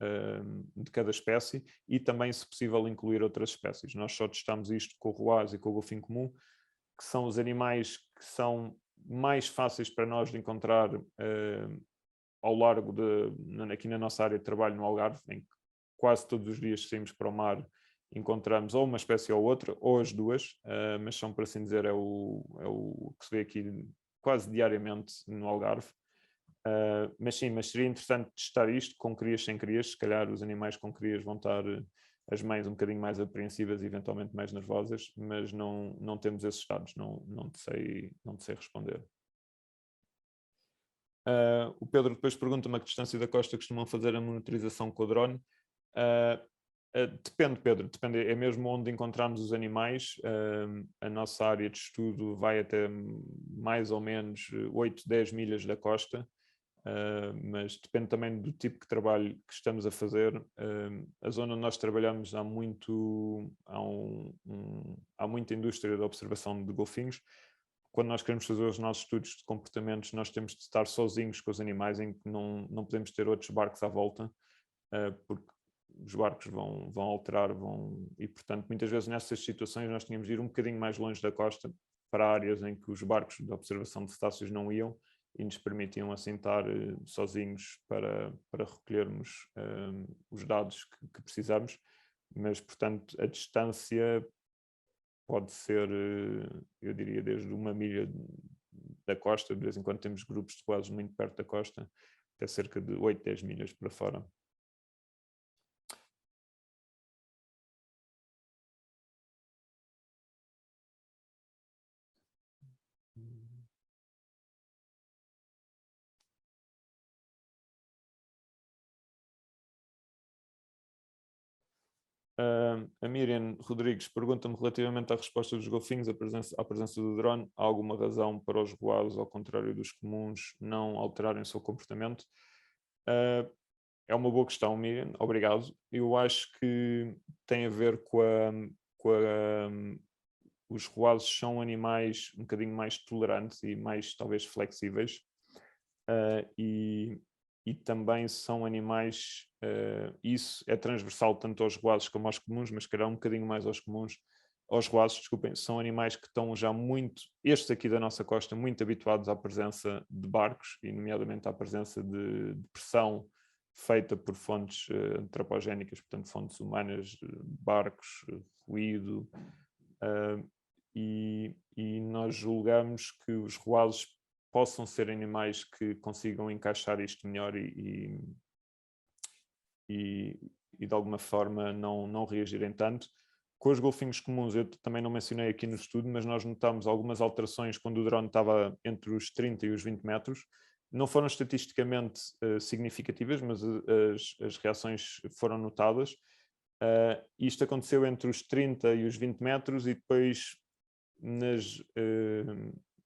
de cada espécie e também, se possível, incluir outras espécies. Nós só testamos isto com o ruaz e com o golfinho comum, que são os animais que são mais fáceis para nós de encontrar ao largo aqui na nossa área de trabalho no Algarve, em que quase todos os dias saímos para o mar, encontramos ou uma espécie ou outra, ou as duas, mas são, por assim dizer, é o que se vê aqui quase diariamente no Algarve. Mas sim, mas seria interessante testar isto com crias sem crias. Se calhar os animais com crias vão estar as mães um bocadinho mais apreensivas e eventualmente mais nervosas, mas não temos esses dados, não te sei responder. O Pedro depois pergunta-me a que distância da costa costumam fazer a monitorização com o drone. Depende, Pedro, depende, é mesmo onde encontramos os animais. A nossa área de estudo vai até mais ou menos 8, 10 milhas da costa, mas depende também do tipo de trabalho que estamos a fazer. A zona onde nós trabalhamos há muita indústria de observação de golfinhos. Quando nós queremos fazer os nossos estudos de comportamentos, nós temos de estar sozinhos com os animais, em que não podemos ter outros barcos à volta, porque os barcos vão alterar, e portanto muitas vezes nessas situações nós tínhamos de ir um bocadinho mais longe da costa para áreas em que os barcos de observação de cetáceos não iam e nos permitiam assim estar sozinhos para recolhermos os dados que precisamos, mas portanto a distância pode ser, eu diria, desde 1 milha da costa, de vez em quando temos grupos de quase muito perto da costa, até cerca de 8, 10 milhas para fora. A Miriam Rodrigues pergunta-me relativamente à resposta dos golfinhos à presença do drone. Há alguma razão para os voados, ao contrário dos comuns, não alterarem o seu comportamento? É uma boa questão, Miriam. Obrigado. Eu acho que tem a ver os voados são animais um bocadinho mais tolerantes e mais, talvez, flexíveis. E também são animais, isso é transversal tanto aos ruazes como aos comuns, mas se calhar um bocadinho mais aos ruazes, desculpem, são animais que estão já muito, estes aqui da nossa costa, muito habituados à presença de barcos, e nomeadamente à presença de pressão feita por fontes antropogénicas, portanto fontes humanas, barcos, ruído, e nós julgamos que os ruazes possam ser animais que consigam encaixar isto melhor e de alguma forma não reagirem tanto. Com os golfinhos comuns, eu também não mencionei aqui no estudo, mas nós notamos algumas alterações quando o drone estava entre os 30 e os 20 metros. Não foram estatisticamente significativas, mas as reações foram notadas. Isto aconteceu entre os 30 e os 20 metros e depois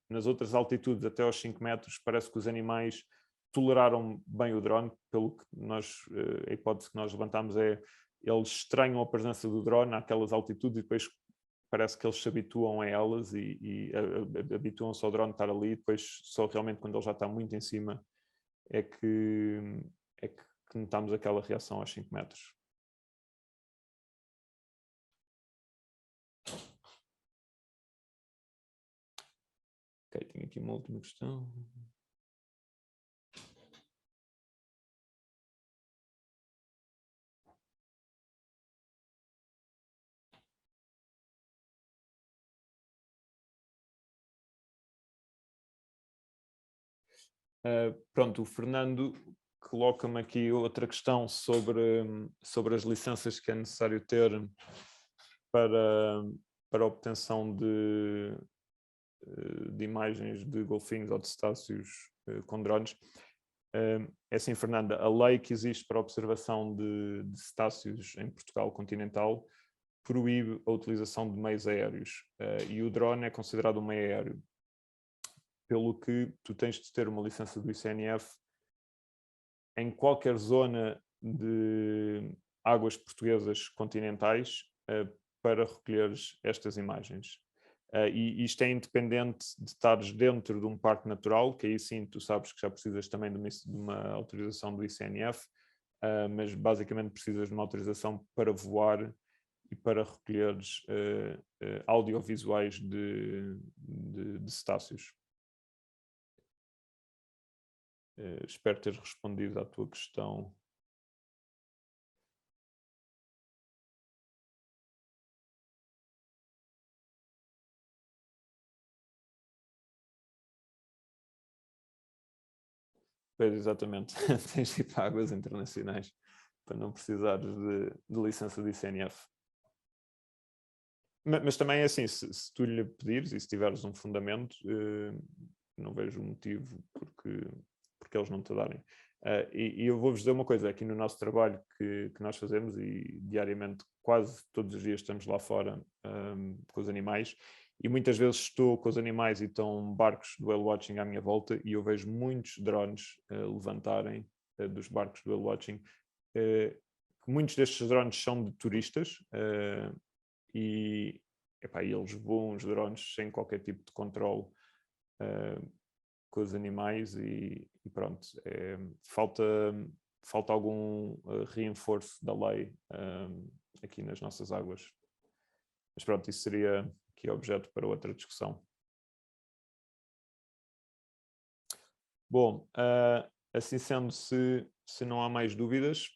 nas outras altitudes, até aos 5 metros, parece que os animais toleraram bem o drone, pelo que a hipótese que nós levantamos é eles estranham a presença do drone naquelas altitudes e depois parece que eles se habituam a elas e habituam-se ao drone estar ali, e depois só realmente quando ele já está muito em cima é que notamos aquela reação aos 5 metros. Ok, tenho aqui uma última questão. Pronto, o Fernando coloca-me aqui outra questão sobre as licenças que é necessário ter para a obtenção de imagens de golfinhos ou de cetáceos com drones. É assim, Fernanda, a lei que existe para a observação de cetáceos em Portugal continental proíbe a utilização de meios aéreos e o drone é considerado um meio aéreo, pelo que tu tens de ter uma licença do ICNF em qualquer zona de águas portuguesas continentais para recolheres estas imagens. E isto é independente de estares dentro de um parque natural, que aí sim tu sabes que já precisas também de uma autorização do ICNF, mas basicamente precisas de uma autorização para voar e para recolheres audiovisuais de cetáceos. Espero ter respondido à tua questão. Pois, exatamente. Tens de ir para águas internacionais para não precisares de licença de ICNF. Mas também é assim, se tu lhe pedires e se tiveres um fundamento, não vejo motivo porque eles não te darem. E eu vou-vos dizer uma coisa, aqui no nosso trabalho que nós fazemos, e diariamente, quase todos os dias estamos lá fora com os animais, e muitas vezes estou com os animais e estão barcos do whale watching à minha volta e eu vejo muitos drones levantarem dos barcos do whale watching. Muitos destes drones são de turistas e eles voam os drones sem qualquer tipo de controle com os animais e pronto, falta algum reforço da lei aqui nas nossas águas. Mas pronto, isso seria aqui objeto para outra discussão. Bom, assim sendo, se não há mais dúvidas,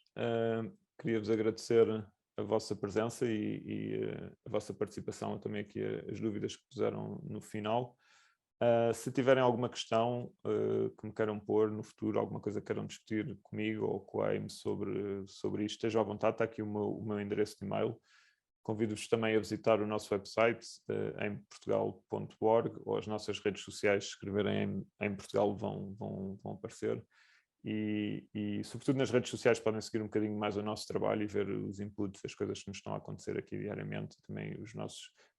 queria-vos agradecer a vossa presença e a vossa participação, também aqui as dúvidas que puseram no final. Se tiverem alguma questão que me queiram pôr no futuro, alguma coisa que queiram discutir comigo ou com a AIM sobre isto, estejam à vontade, está aqui o meu endereço de e-mail. Convido-vos também a visitar o nosso website, aimportugal.org, ou as nossas redes sociais, se escreverem em Portugal vão aparecer. e sobretudo nas redes sociais podem seguir um bocadinho mais o nosso trabalho e ver os inputs, as coisas que nos estão a acontecer aqui diariamente, também o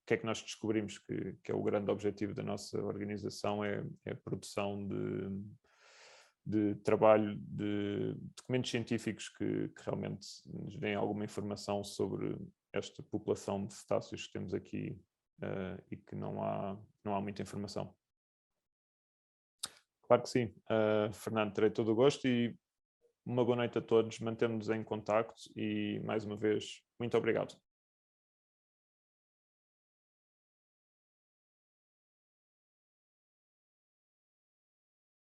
que é que nós descobrimos que é o grande objetivo da nossa organização, é a produção de trabalho, de documentos científicos que realmente nos deem alguma informação sobre esta população de cetáceos que temos aqui e que não há muita informação. Claro que sim. Fernando, terei todo o gosto e uma boa noite a todos. Mantemos-nos em contacto e, mais uma vez, muito obrigado.